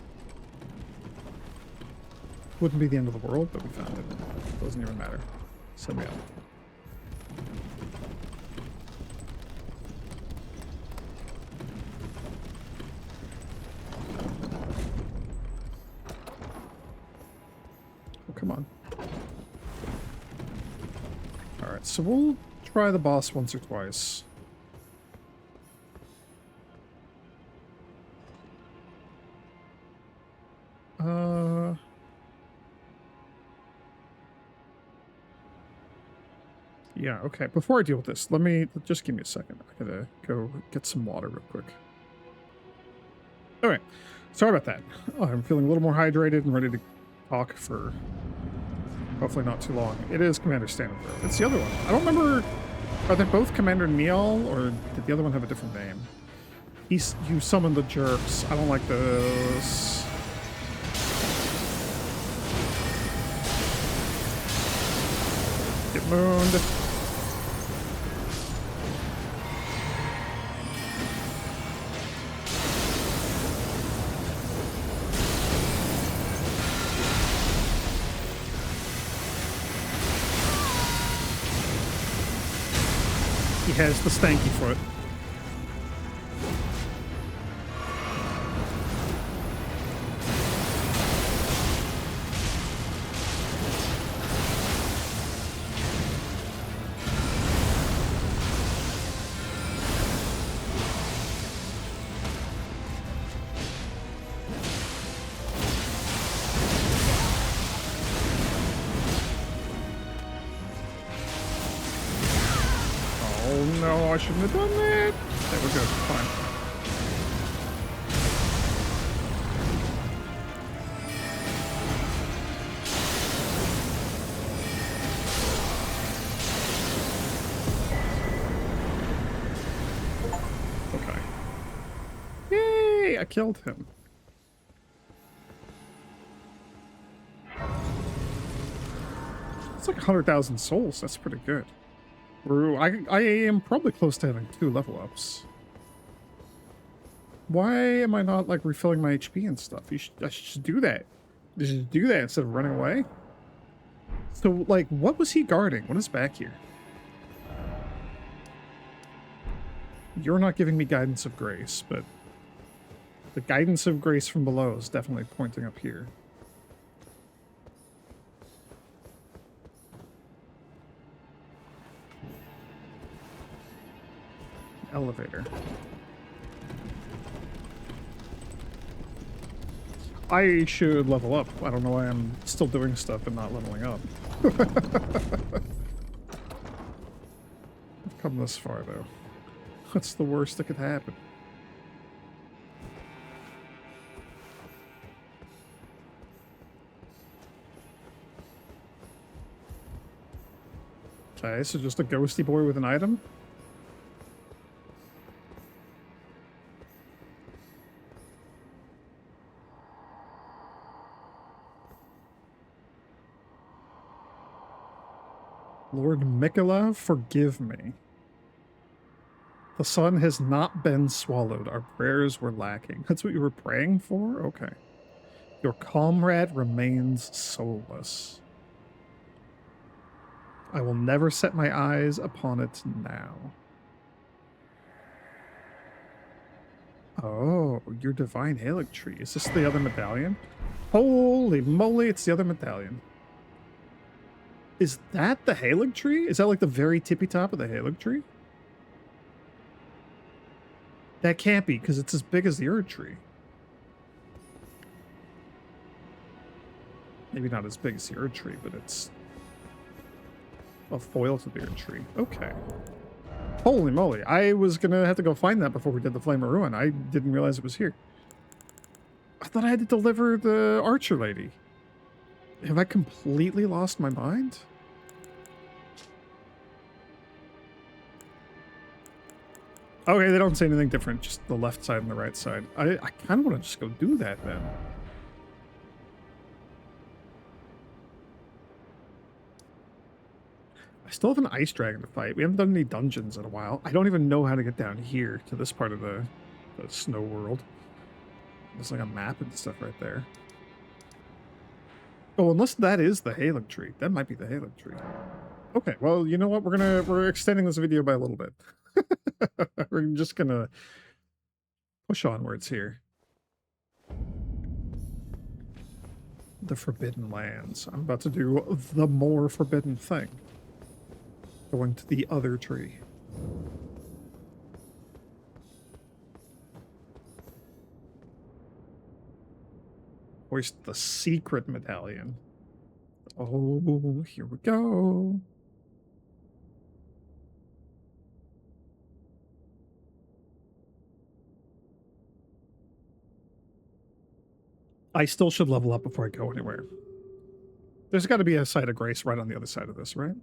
Wouldn't be the end of the world, but we found it. Doesn't even matter. Send me out. Oh, come on. Alright, so we'll try the boss once or twice. Yeah, okay. Before I deal with this, just give me a second. I gotta go get some water real quick. Alright, sorry about that. I'm feeling a little more hydrated and ready to talk for hopefully not too long. It is Commander Stand and Throw. It's the other one. I don't remember, are they both Commander Neal, or did the other one have a different name? You summon the jerks. I don't like those. Get mooned. has the stanky foot. Oh no, I shouldn't have done that. There we go. Fine. Okay. Yay! I killed him. It's like 100,000 souls. That's pretty good. I am probably close to having 2 level ups. Why am I not like refilling my HP and stuff? I should do that. You should do that instead of running away. So like, what was he guarding? What is back here? You're not giving me guidance of grace, but the guidance of grace from below is definitely pointing up here. Elevator. I should level up. I don't know why I'm still doing stuff and not leveling up. I've come this far, though. What's the worst that could happen? Okay, so just a ghosty boy with an item? Lord Mikola, forgive me. The sun has not been swallowed. Our prayers were lacking. That's what you were praying for? Okay. Your comrade remains soulless. I will never set my eyes upon it now. Oh, your divine Haligtree. Is this the other medallion? Holy moly, it's the other medallion. Is that the Haligtree? Is that like the very tippy top of the Haligtree? That can't be, because it's as big as the Erdtree. Maybe not as big as the Erdtree, but it's a foil to the Erdtree. Okay. Holy moly, I was gonna have to go find that before we did the Flame of Ruin. I didn't realize it was here. I thought I had to deliver the Archer Lady. Have I completely lost my mind? Okay, they don't say anything different, just the left side and the right side. I kind of want to just go do that then. I still have an ice dragon to fight. We haven't done any dungeons in a while. I don't even know how to get down here to this part of the snow world. There's like a map and stuff right there. Oh, unless that is the Haligtree. That might be the Haligtree. Okay, well, you know what? We're extending this video by a little bit. We're just gonna push onwards here. The Forbidden Lands. I'm about to do the more forbidden thing. Going to the other tree. Hoist the secret medallion. Oh, here we go. I still should level up before I go anywhere. There's got to be a site of grace right on the other side of this, right?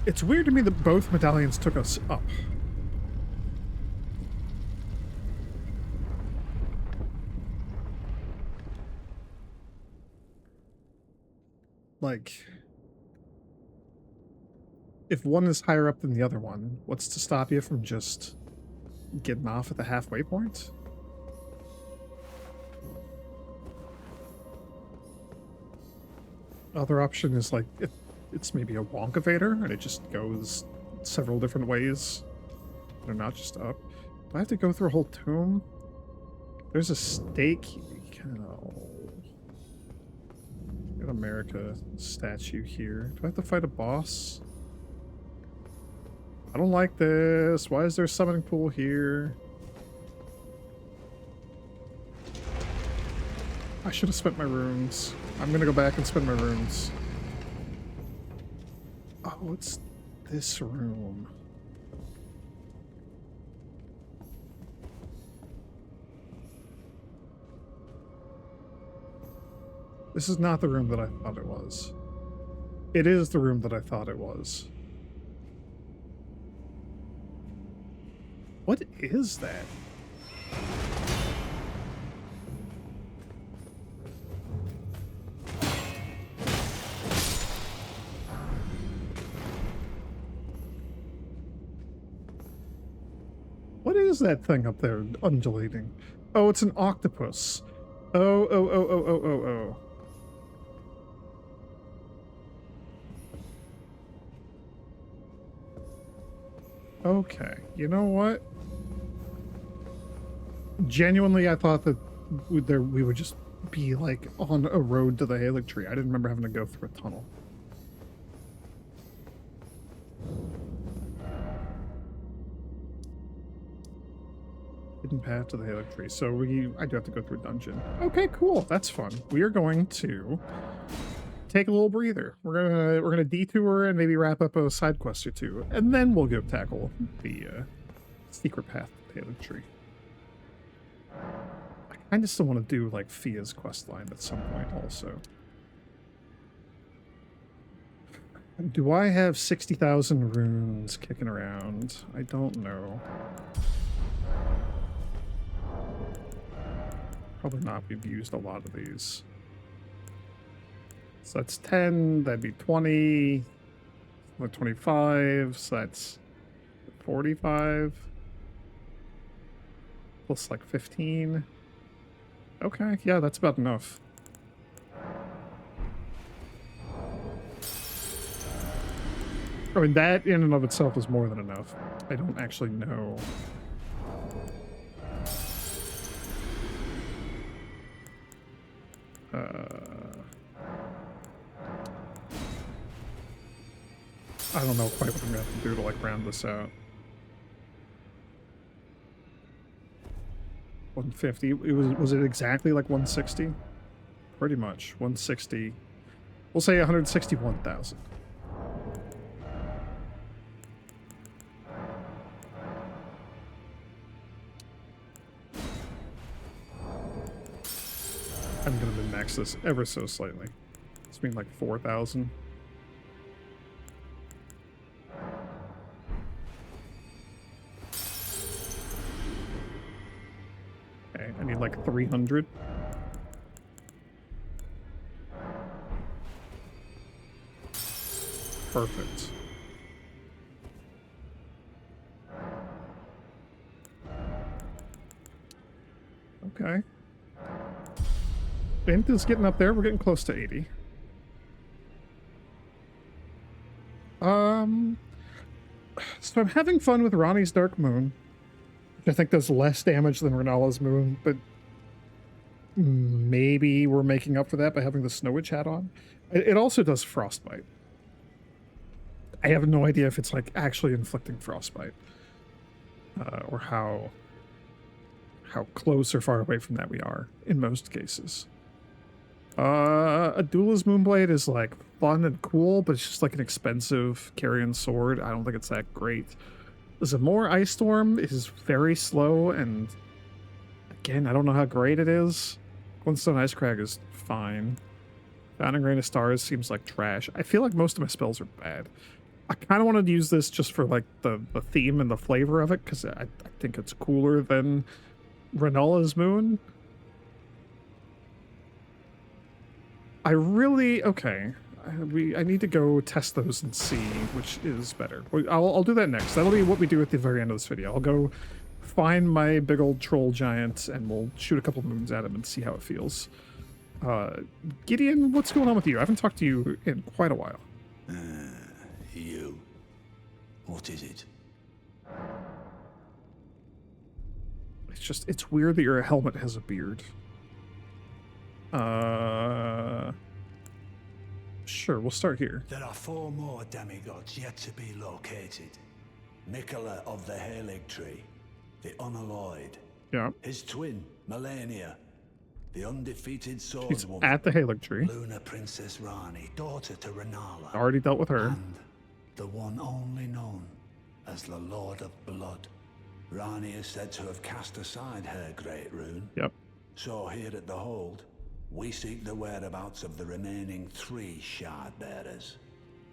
It's weird to me that both medallions took us up. Like, if one is higher up than the other one, what's to stop you from just getting off at the halfway point? Other option is like, it's maybe a Wonkavator, and it just goes several different ways. They're not just up. Do I have to go through a whole tomb? There's a stake. Got America statue here. Do I have to fight a boss? I don't like this. Why is there a summoning pool here? I should have spent my runes. I'm gonna go back and spend my runes. Oh, it's this room. This is not the room that I thought it was. It is the room that I thought it was. What is that? What is that thing up there undulating? Oh, it's an octopus. Oh. Okay, you know what? Genuinely, I thought that we would just be like on a road to the Haligtree. I didn't remember having to go through a tunnel. Hidden path to the Haligtree. So I do have to go through a dungeon. Okay, cool. That's fun. We are going to take a little breather. We're gonna detour and maybe wrap up a side quest or two, and then we'll go tackle the secret path to the Haligtree. I kind of still want to do like Fia's quest line at some point also. Do I have 60,000 runes kicking around? I don't know. Probably not. We've used a lot of these. So that's 10, that'd be 20, like 25, so that's 45. Plus like 15. Okay, yeah, that's about enough. I mean, that in and of itself is more than enough. I don't actually know. I don't know quite what I'm gonna have to do to like round this out. 150. Was it exactly like 160? Pretty much 160. We'll say 161,000. I'm gonna min-max this ever so slightly. It's mean like 4,000. Okay, I need like 300. Perfect. Okay. Bint is getting up there. We're getting close to 80. So I'm having fun with Ronnie's Dark Moon, which I think does less damage than Renala's Moon, but maybe we're making up for that by having the Snow Witch hat on. It also does Frostbite. I have no idea if it's like actually inflicting Frostbite, or how close or far away from that we are in most cases. A Duelist Moonblade is like fun and cool, but it's just like an expensive carrion sword. I don't think it's that great. Zamor Ice Storm is very slow, and again, I don't know how great it is. Glintstone Ice Crag is fine. Founding Rain of Stars seems like trash. I feel like most of my spells are bad. I kind of wanted to use this just for like the theme and the flavor of it, because I think it's cooler than Renala's moon. I really okay. I need to go test those and see which is better. I'll do that next. That'll be what we do at the very end of this video. I'll go find my big old troll giant and we'll shoot a couple moons at him and see how it feels. Gideon, what's going on with you? I haven't talked to you in quite a while. You. What is it? It's weird that your helmet has a beard. Sure, we'll start here. There are 4 more demigods yet to be located. Mikola of the Haligtree, the Unalloyed. Yeah. His twin, Melania, the undefeated He's swordswoman. at the Haligtree. Lunar Princess Rani, daughter to Renala. Already dealt with her. And the one only known as the Lord of Blood. Rani is said to have cast aside her great rune. Yep. So here at the Hold, we seek the whereabouts of the remaining 3 shard bearers.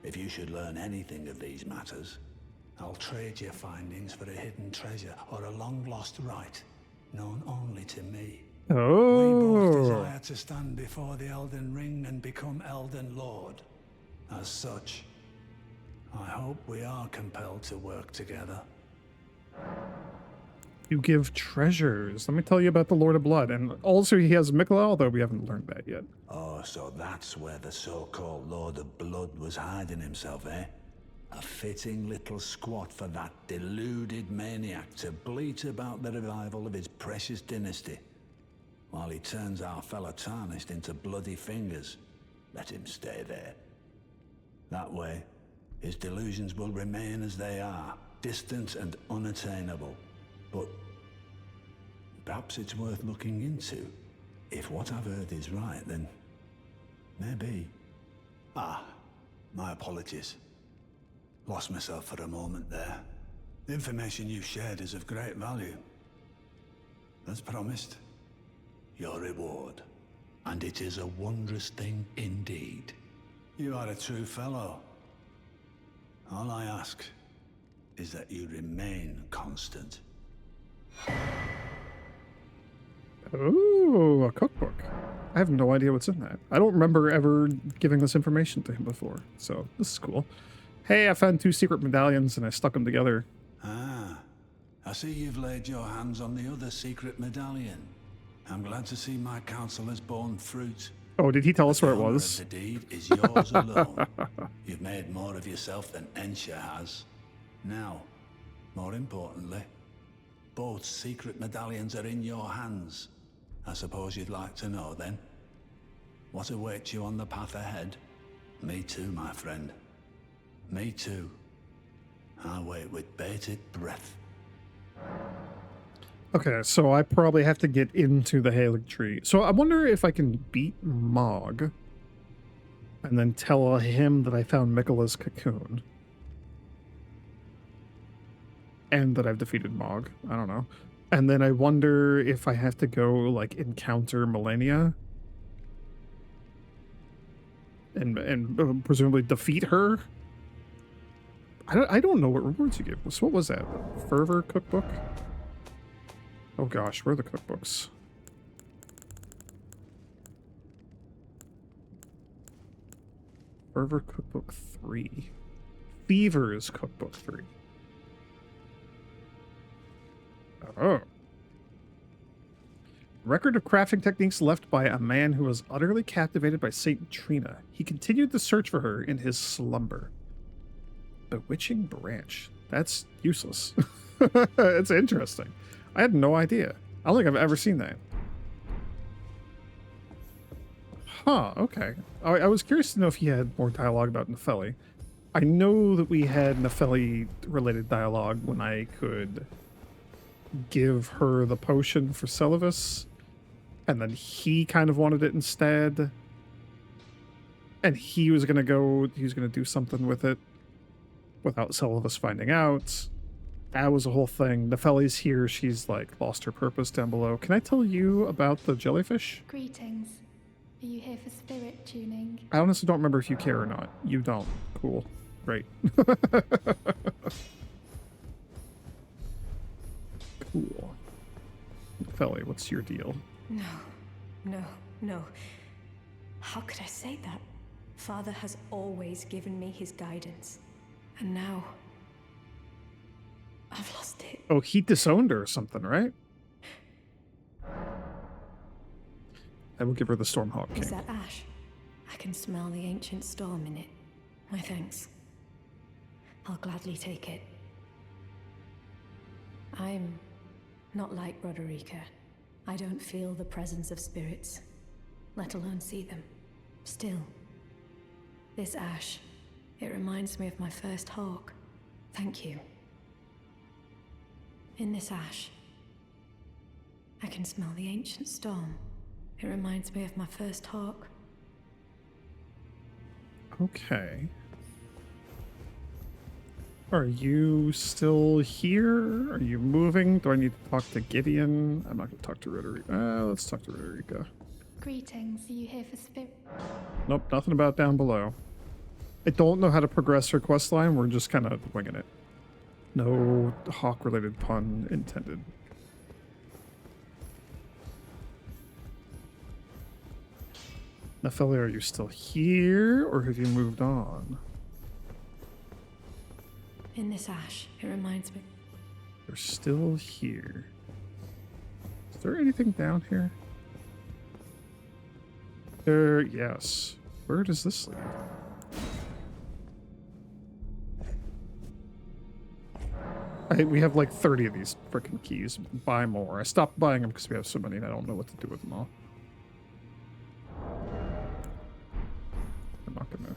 If you should learn anything of these matters, I'll trade your findings for a hidden treasure or a long-lost right, known only to me. We both desire to stand before the Elden Ring and become Elden Lord. As such, I hope we are compelled to work together. You give treasures. Let me tell you about the Lord of Blood. And also he has Mikola, although we haven't learned that yet. Oh, so that's where the so-called Lord of Blood was hiding himself, eh? A fitting little squat for that deluded maniac to bleat about the revival of his precious dynasty. While he turns our fella Tarnished into bloody fingers, let him stay there. That way, his delusions will remain as they are, distant and unattainable. But perhaps it's worth looking into. If what I've heard is right, then maybe. Ah, my apologies. Lost myself for a moment there. The information you shared is of great value. As promised, your reward. And it is a wondrous thing indeed. You are a true fellow. All I ask is that you remain constant. Oh, a cookbook. I have no idea what's in that. I don't remember ever giving this information to him before, so this is cool. Hey, I found 2 secret medallions and I stuck them together. Ah, I see you've laid your hands on the other secret medallion. I'm glad to see my counsel has borne fruit. Oh, did he tell us where it The honor was? of the deed is yours alone. You've made more of yourself than Ensha has. Now, more importantly, both secret medallions are in your hands. I suppose you'd like to know, then? What awaits you on the path ahead? Me too, my friend. Me too. I wait with bated breath. Okay, so I probably have to get into the Haligtree. So I wonder if I can beat Mog and then tell him that I found Mikola's cocoon. And that I've defeated Mog. I don't know. And then I wonder if I have to go, like, encounter Melania. And presumably defeat her. I don't know what rewards you give. So what was that? Fervor cookbook? Oh gosh, where are the cookbooks? Fervor cookbook 3. Fevers cookbook 3. Oh. Record of crafting techniques left by a man who was utterly captivated by Saint Trina. He continued the search for her in his slumber. Bewitching branch. That's useless. It's interesting. I had no idea. I don't think I've ever seen that. Huh, okay. I was curious to know if he had more dialogue about Nefeli. I know that we had Nefeli-related dialogue when I could give her the potion for Celavis, and then he kind of wanted it instead. And he was gonna do something with it without Celavis finding out. That was a whole thing. Nefeli's here. She's like lost her purpose down below. Can I tell you about the jellyfish? Greetings. Are you here for spirit tuning? I honestly don't remember if you care or not. You don't. Cool. Right. Cool. Felly, what's your deal? No, no, no. How could I say that? Father has always given me his guidance. And now... I've lost it. Oh, he disowned her or something, right? I will give her the Stormhawk King. Is that ash? I can smell the ancient storm in it. My thanks. I'll gladly take it. I'm not like Roderica. I don't feel the presence of spirits, let alone see them. Still, this ash, it reminds me of my first hawk. Thank you. In this ash, I can smell the ancient storm. It reminds me of my first hawk. Okay. Are you still here? Are you moving? Do I need to talk to Gideon? I'm not going to talk to Roderica. Let's talk to Roderica. Greetings, are you here for spirit? Nope, nothing about down below. I don't know how to progress her quest line. We're just kind of winging it. No hawk-related pun intended. Nephelia, are you still here, or have you moved on? In this ash, it reminds me. You're still here. Is there anything down here? Yes. Where does this lead? We have like 30 of these freaking keys. Buy more. I stopped buying them because we have so many and I don't know what to do with them all. I'm not gonna...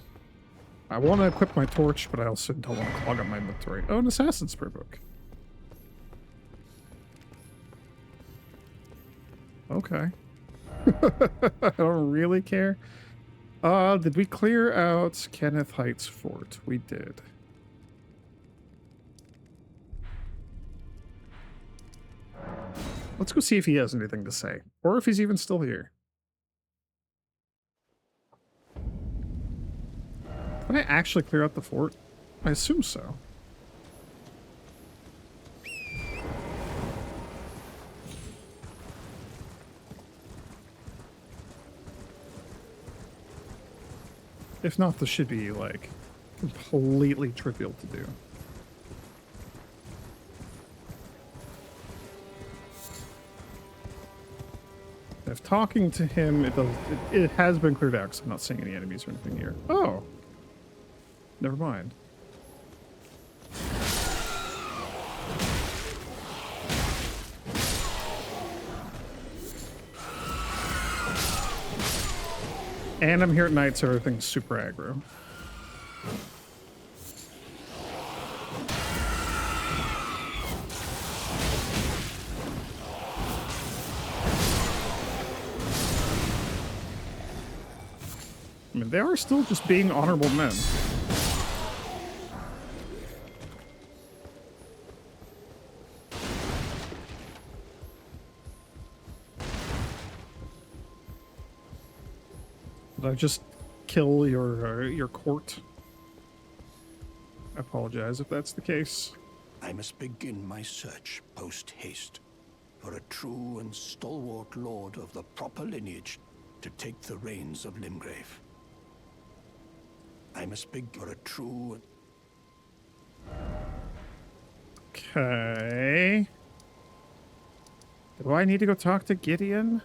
I want to equip my torch, but I also don't want to clog up my inventory. Oh, an Assassin's Prayer book. Okay. I don't really care. Did we clear out Kenneth Heights Fort? We did. Let's go see if he has anything to say. Or if he's even still here. Did I actually clear out the fort? I assume so. If not, this should be, like, completely trivial to do. If talking to him, it has been cleared out because I'm not seeing any enemies or anything here. Oh. Never mind. And I'm here at night, so everything's super aggro. I mean, they are still just being honorable men. Did I just kill your court? I apologize if that's the case. I must begin my search post-haste for a true and stalwart lord of the proper lineage to take the reins of Limgrave. I must begin for a true... Okay. Do I need to go talk to Gideon?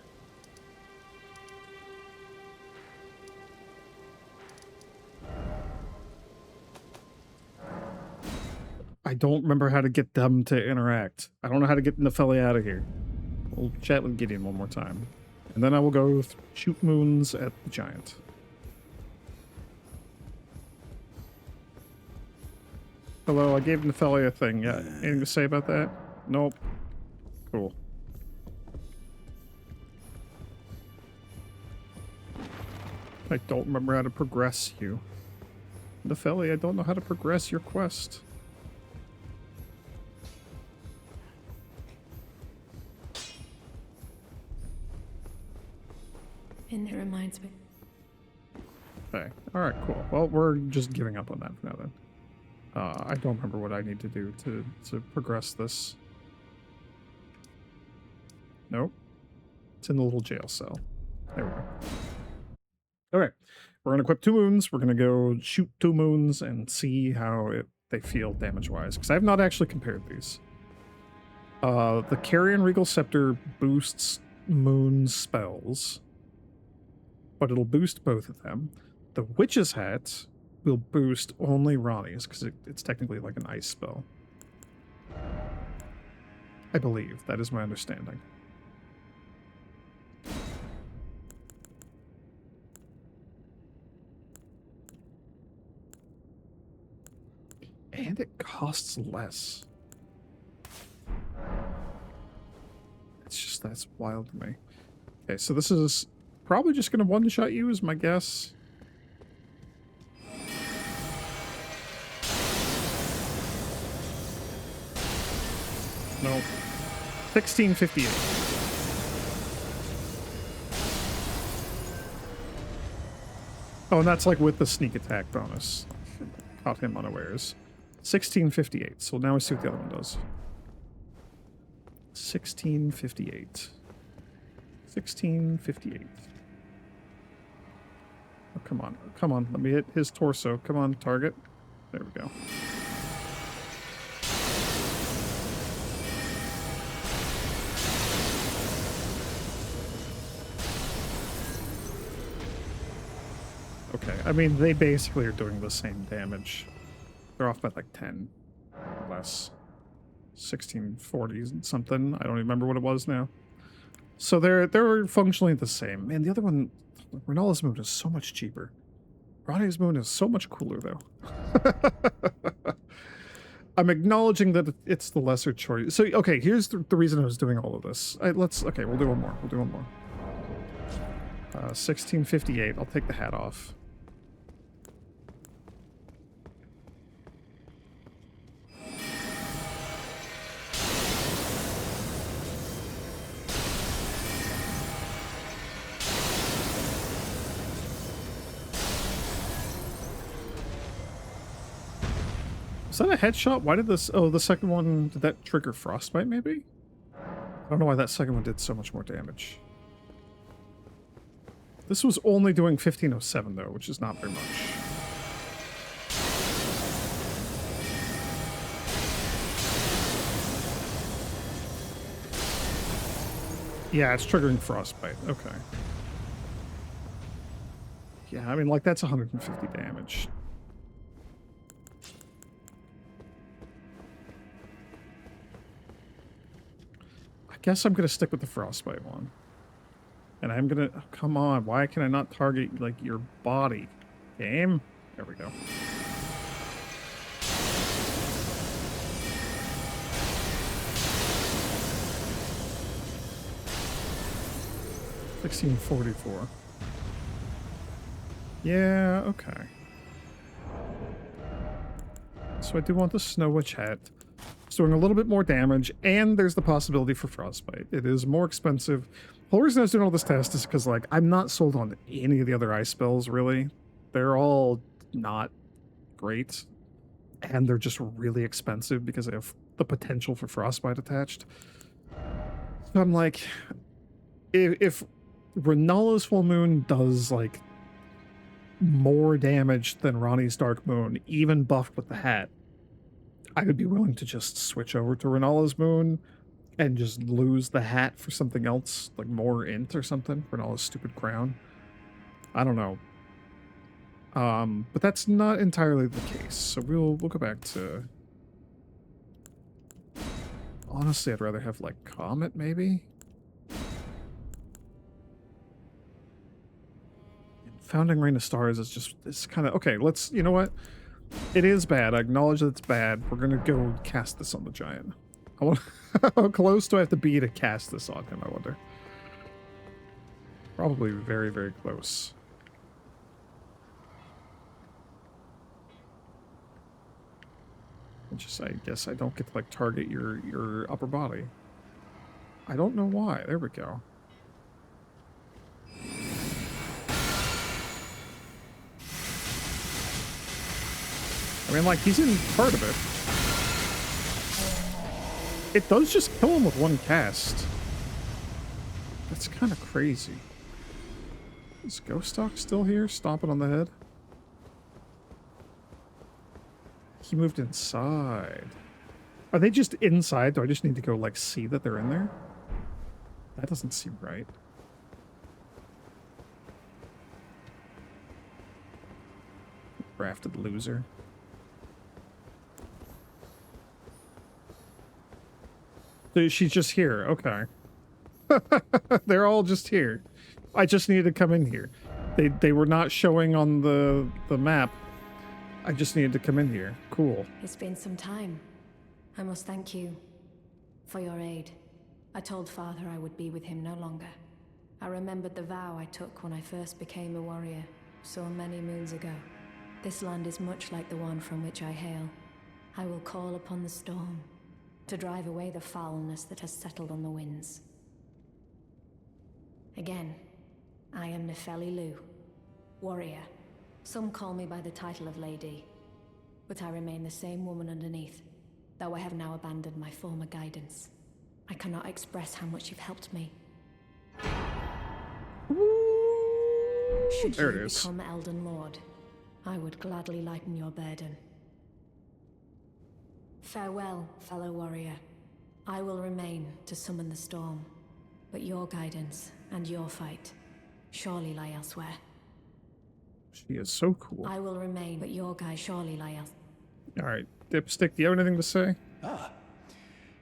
I don't remember how to get them to interact. I don't know how to get Nephelia out of here. We'll chat with Gideon one more time. And then I will go shoot moons at the giant. Hello, I gave Nephelia a thing. Yeah, anything to say about that? Nope. Cool. I don't remember how to progress you. Nephelia, I don't know how to progress your quest. And it reminds me. Okay. Alright, cool. Well, we're just giving up on that for now then. I don't remember what I need to do to progress this. Nope. It's in the little jail cell. There we go. Okay. We're going to equip 2 moons. We're going to go shoot 2 moons and see how they feel damage-wise. Because I have not actually compared these. The Carrion Regal Scepter boosts moon spells. But it'll boost both of them. The Witch's Hat will boost only Ronnie's, because it's technically like an ice spell. I believe. That is my understanding. And it costs less. It's just, that's wild to me. Okay, so this is probably just going to one-shot you, is my guess. No. 1658. Oh, and that's like with the sneak attack bonus. Caught him unawares. 1658. So now we see what the other one does. 1658. 1658. Oh, come on. Come on. Let me hit his torso. Come on, target. There we go. Okay, I mean, they basically are doing the same damage. They're off by like 10 less. 1640 something. I don't even remember what it was now. So they're functionally the same. Man, the other one, Ronaldo's moon is so much cheaper. Ronnie's moon is so much cooler, though. I'm acknowledging that it's the lesser choice. So, okay, here's the reason I was doing all of this. Okay, we'll do one more. We'll do one more. 1658. I'll take the hat off. Is that a headshot? Why did this... Oh, the second one... Did that trigger frostbite, maybe? I don't know why that second one did so much more damage. This was only doing 1507, though, which is not very much. Yeah, it's triggering frostbite. Okay. Yeah, I mean, like, that's 150 damage. I guess I'm going to stick with the frostbite one. And I'm going to... Oh, come on, why can I not target, like, your body? Game? There we go. $16.44. Yeah, okay. So I do want the Snow Witch hat. It's doing a little bit more damage, and there's the possibility for frostbite. It is more expensive. The whole reason I was doing all this test is because, like, I'm not sold on any of the other ice spells, really. They're all not great, and they're just really expensive because they have the potential for frostbite attached. So I'm like, if Renala's full moon does, like, more damage than Ronnie's dark moon, even buffed with the hat, I would be willing to just switch over to Renala's moon and just lose the hat for something else, like more int or something. Renala's stupid crown. I don't know. But that's not entirely the case. So we'll go back to... Honestly, I'd rather have, like, Comet, maybe? Founding Rain of Stars is just... It's kind of... Okay, let's... You know what? It is bad. I acknowledge that it's bad. We're gonna go cast this on the giant. I want... How close do I have to be to cast this on him, I wonder? Probably very, very close. I guess I don't get to, like, target your upper body. I don't know why. There we go. I mean, like, he's in part of it. It does just kill him with one cast. That's kind of crazy. Is Ghost Doc still here, stomping on the head? He moved inside. Are they just inside? Do I just need to go, like, see that they're in there? That doesn't seem right. Grafted loser. So she's just here. Okay. They're all just here. I just needed to come in here. They were not showing on the map. I just needed to come in here. Cool. It's been some time. I must thank you for your aid. I told Father I would be with him no longer. I remembered the vow I took when I first became a warrior, so many moons ago. This land is much like the one from which I hail. I will call upon the storm to drive away the foulness that has settled on the winds. Again, I am Nefeli Lu, warrior. Some call me by the title of Lady, but I remain the same woman underneath, though I have now abandoned my former guidance. I cannot express how much you've helped me. Should you become Elden Lord, I would gladly lighten your burden. Farewell, fellow warrior. I will remain to summon the storm, but your guidance and your fight surely lie elsewhere. She is so cool. I will remain, but your guide surely lie elsewhere. All right, Dipstick, do you have anything to say? Ah,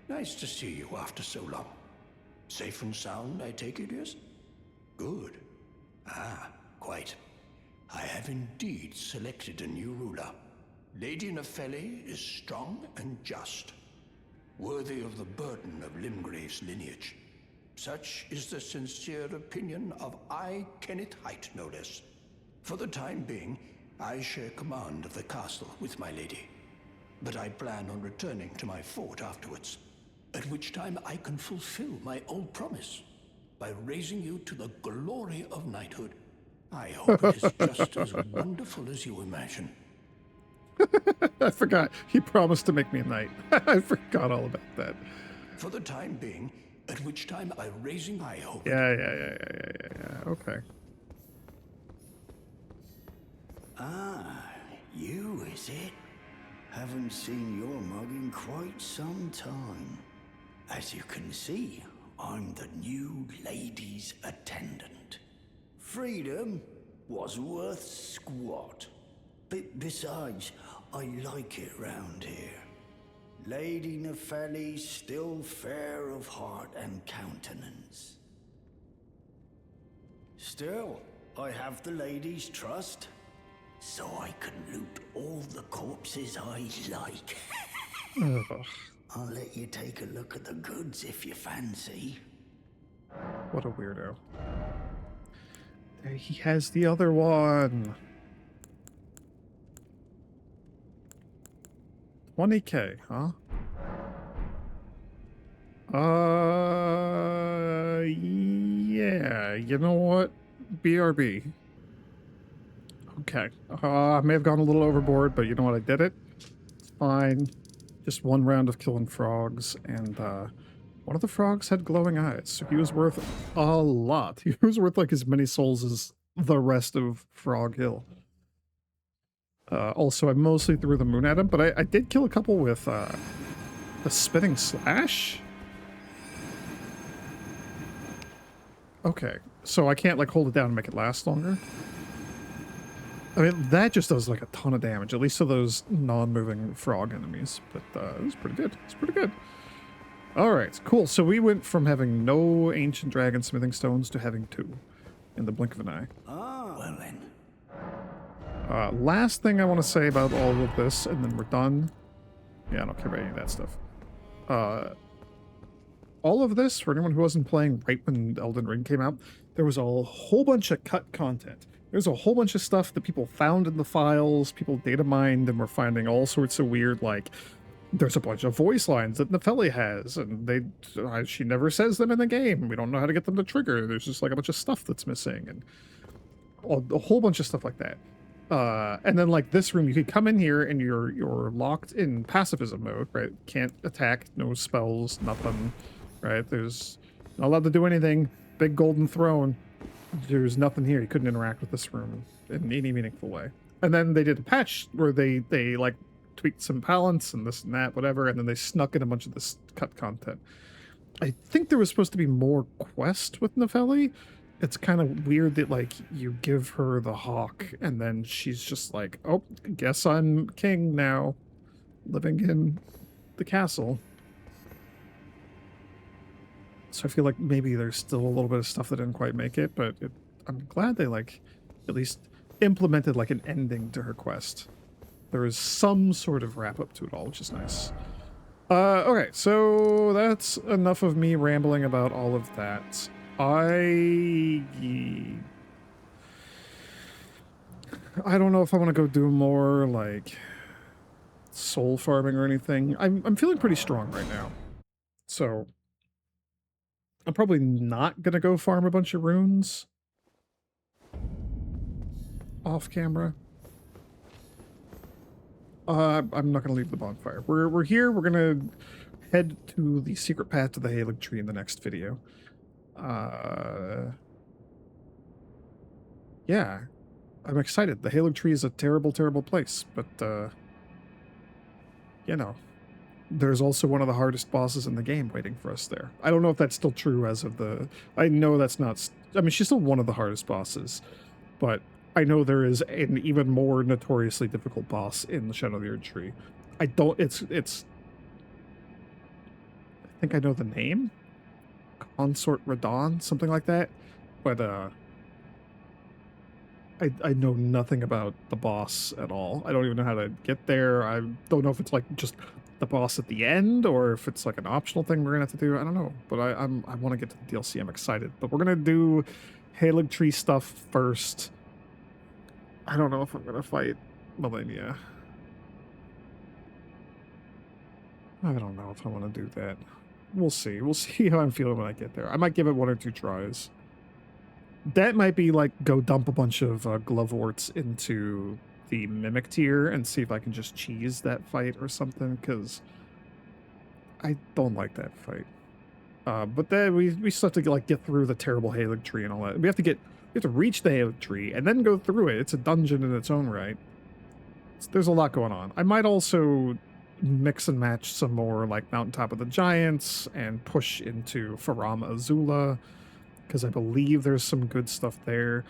nice to see you after so long. Safe and sound, I take it, yes? Good. Ah, quite. I have indeed selected a new ruler. Lady Nefeli is strong and just, worthy of the burden of Limgrave's lineage. Such is the sincere opinion of I, Kenneth Height, no less. For the time being, I share command of the castle with my lady. But I plan on returning to my fort afterwards, at which time I can fulfill my old promise by raising you to the glory of knighthood. I hope it is just as wonderful as you imagine. I forgot. He promised to make me a knight. I forgot all about that. For the time being, at which time I raising I hope. Yeah. Okay. Ah, you, is it? Haven't seen your mug in quite some time. As you can see, I'm the new lady's attendant. Freedom was worth squat. Besides, I like it round here. Lady Nefeli's still fair of heart and countenance. Still, I have the lady's trust, so I can loot all the corpses I like. Ugh, I'll let you take a look at the goods if you fancy. what a weirdo. There he has the other one. 20K, huh? Yeah, you know what? BRB. Okay. I may have gone a little overboard, but you know what? I did it. It's fine. Just one round of killing frogs, and one of the frogs had glowing eyes, so he was worth a lot. He was worth like as many souls as the rest of Frog Hill. Also, I mostly threw the moon at him, but I did kill a couple with the spinning slash. Okay, so I can't like hold it down and make it last longer. I mean, that just does like a ton of damage, at least to those non-moving frog enemies. But it was pretty good. It's pretty good. All right, cool. So we went from having no ancient dragon smithing stones to having 2 in the blink of an eye. Ah, well then. Last thing I want to say about all of this, and then we're done. Yeah, I don't care about any of that stuff. All of this, for anyone who wasn't playing right when Elden Ring came out, there was a whole bunch of cut content. There's a whole bunch of stuff that people found in the files, people data mined, and were finding all sorts of weird, like, there's a bunch of voice lines that Nefeli has, and she never says them in the game. We don't know how to get them to trigger. There's just like a bunch of stuff that's missing, and a whole bunch of stuff like that. And then like this room, you could come in here and you're locked in pacifism mode, right? Can't attack, no spells, nothing, right? There's not allowed to do anything. Big golden throne. There's nothing here. You couldn't interact with this room in any meaningful way. And then they did a patch where they like tweaked some balance and this and that, whatever, and then they snuck in a bunch of this cut content. I think there was supposed to be more quest with Nepheli. It's kind of weird that like you give her the hawk and then she's just like, oh, guess I'm king now, living in the castle. So I feel like maybe there's still a little bit of stuff that didn't quite make it, but I'm glad they like at least implemented like an ending to her quest. There is some sort of wrap up to it all, which is nice. Okay, so that's enough of me rambling about all of that. I don't know if I want to go do more like soul farming or anything. I'm feeling pretty strong right now, so I'm probably not gonna go farm a bunch of runes off camera. I'm not gonna leave the bonfire. We're here. We're gonna head to the secret path to the Haligtree in the next video. Yeah, I'm excited. The Haligtree is a terrible, terrible place, but you know, there's also one of the hardest bosses in the game waiting for us there. I don't know if that's still true as of the... I know that's not... I mean, she's still one of the hardest bosses, but I know there is an even more notoriously difficult boss in the Shadow of the Erdtree. I don't... It's... I think I know the name? Consort Radon? Something like that? But, I know nothing about the boss at all. I don't even know how to get there. I don't know if it's like just the boss at the end or if it's like an optional thing we're gonna have to do. I don't know, but I want to get to the DLC. I'm excited, but we're gonna do Haligtree stuff first. I don't know if I'm gonna fight Millennia. I don't know if I want to do that. We'll see. We'll see how I'm feeling when I get there. I might give it 1 or 2 tries. That might be like go dump a bunch of Gloveworts into the Mimic tier and see if I can just cheese that fight or something, because I don't like that fight. But then we still have to like get through the terrible Haligtree and all that. We have to reach the Haligtree and then go through it. It's a dungeon in its own right. There's a lot going on. I might also mix and match some more like Mountaintop of the Giants and push into Faram Azula, because I believe there's some good stuff there.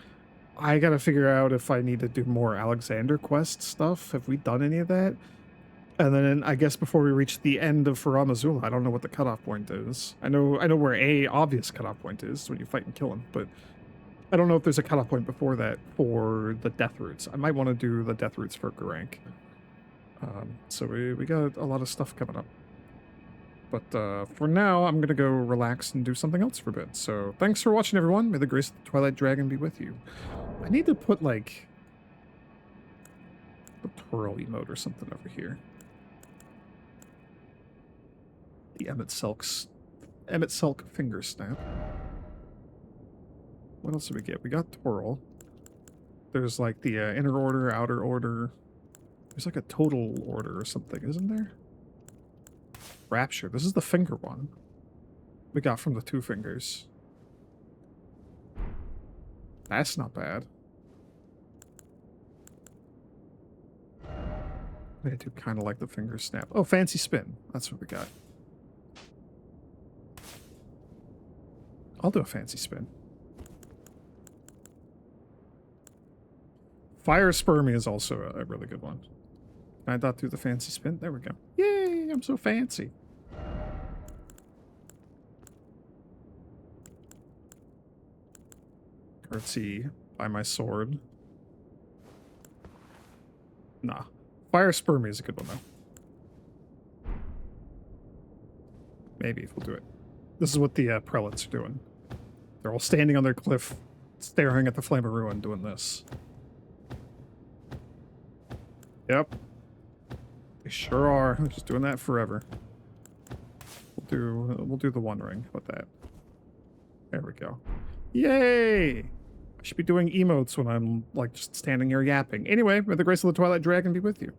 I gotta figure out if I need to do more Alexander quest stuff. Have we done any of that? And then I guess before we reach the end of Faram Azula, I don't know what the cutoff point is. I know where a obvious cutoff point is when you fight and kill him, but I don't know if there's a cutoff point before that for the death roots. I might want to do the death roots for Garank. So we got a lot of stuff coming up. But for now, I'm going to go relax and do something else for a bit. So thanks for watching, everyone. May the grace of the Twilight Dragon be with you. I need to put, like, the twirl emote or something over here. The Emmett Selk finger snap. What else did we get? We got twirl. There's, like, the inner order, outer order. There's, like, a total order or something, isn't there? Rapture. This is the finger one we got from the 2 fingers. That's not bad. I do kind of like the finger snap. Oh, fancy spin. That's what we got. I'll do a fancy spin. Fire Spermie is also a really good one. Can I dot through the fancy spin? There we go. Yay! I'm so fancy. Curtsy by my sword. Nah. Fire Spermie is a good one, though. Maybe if we'll do it. This is what the prelates are doing. They're all standing on their cliff, staring at the Flame of Ruin, doing this. Yep. They sure are. They're just doing that forever. We'll do the One Ring with that. There we go. Yay! I should be doing emotes when I'm, like, just standing here yapping. Anyway, may the grace of the Twilight Dragon be with you.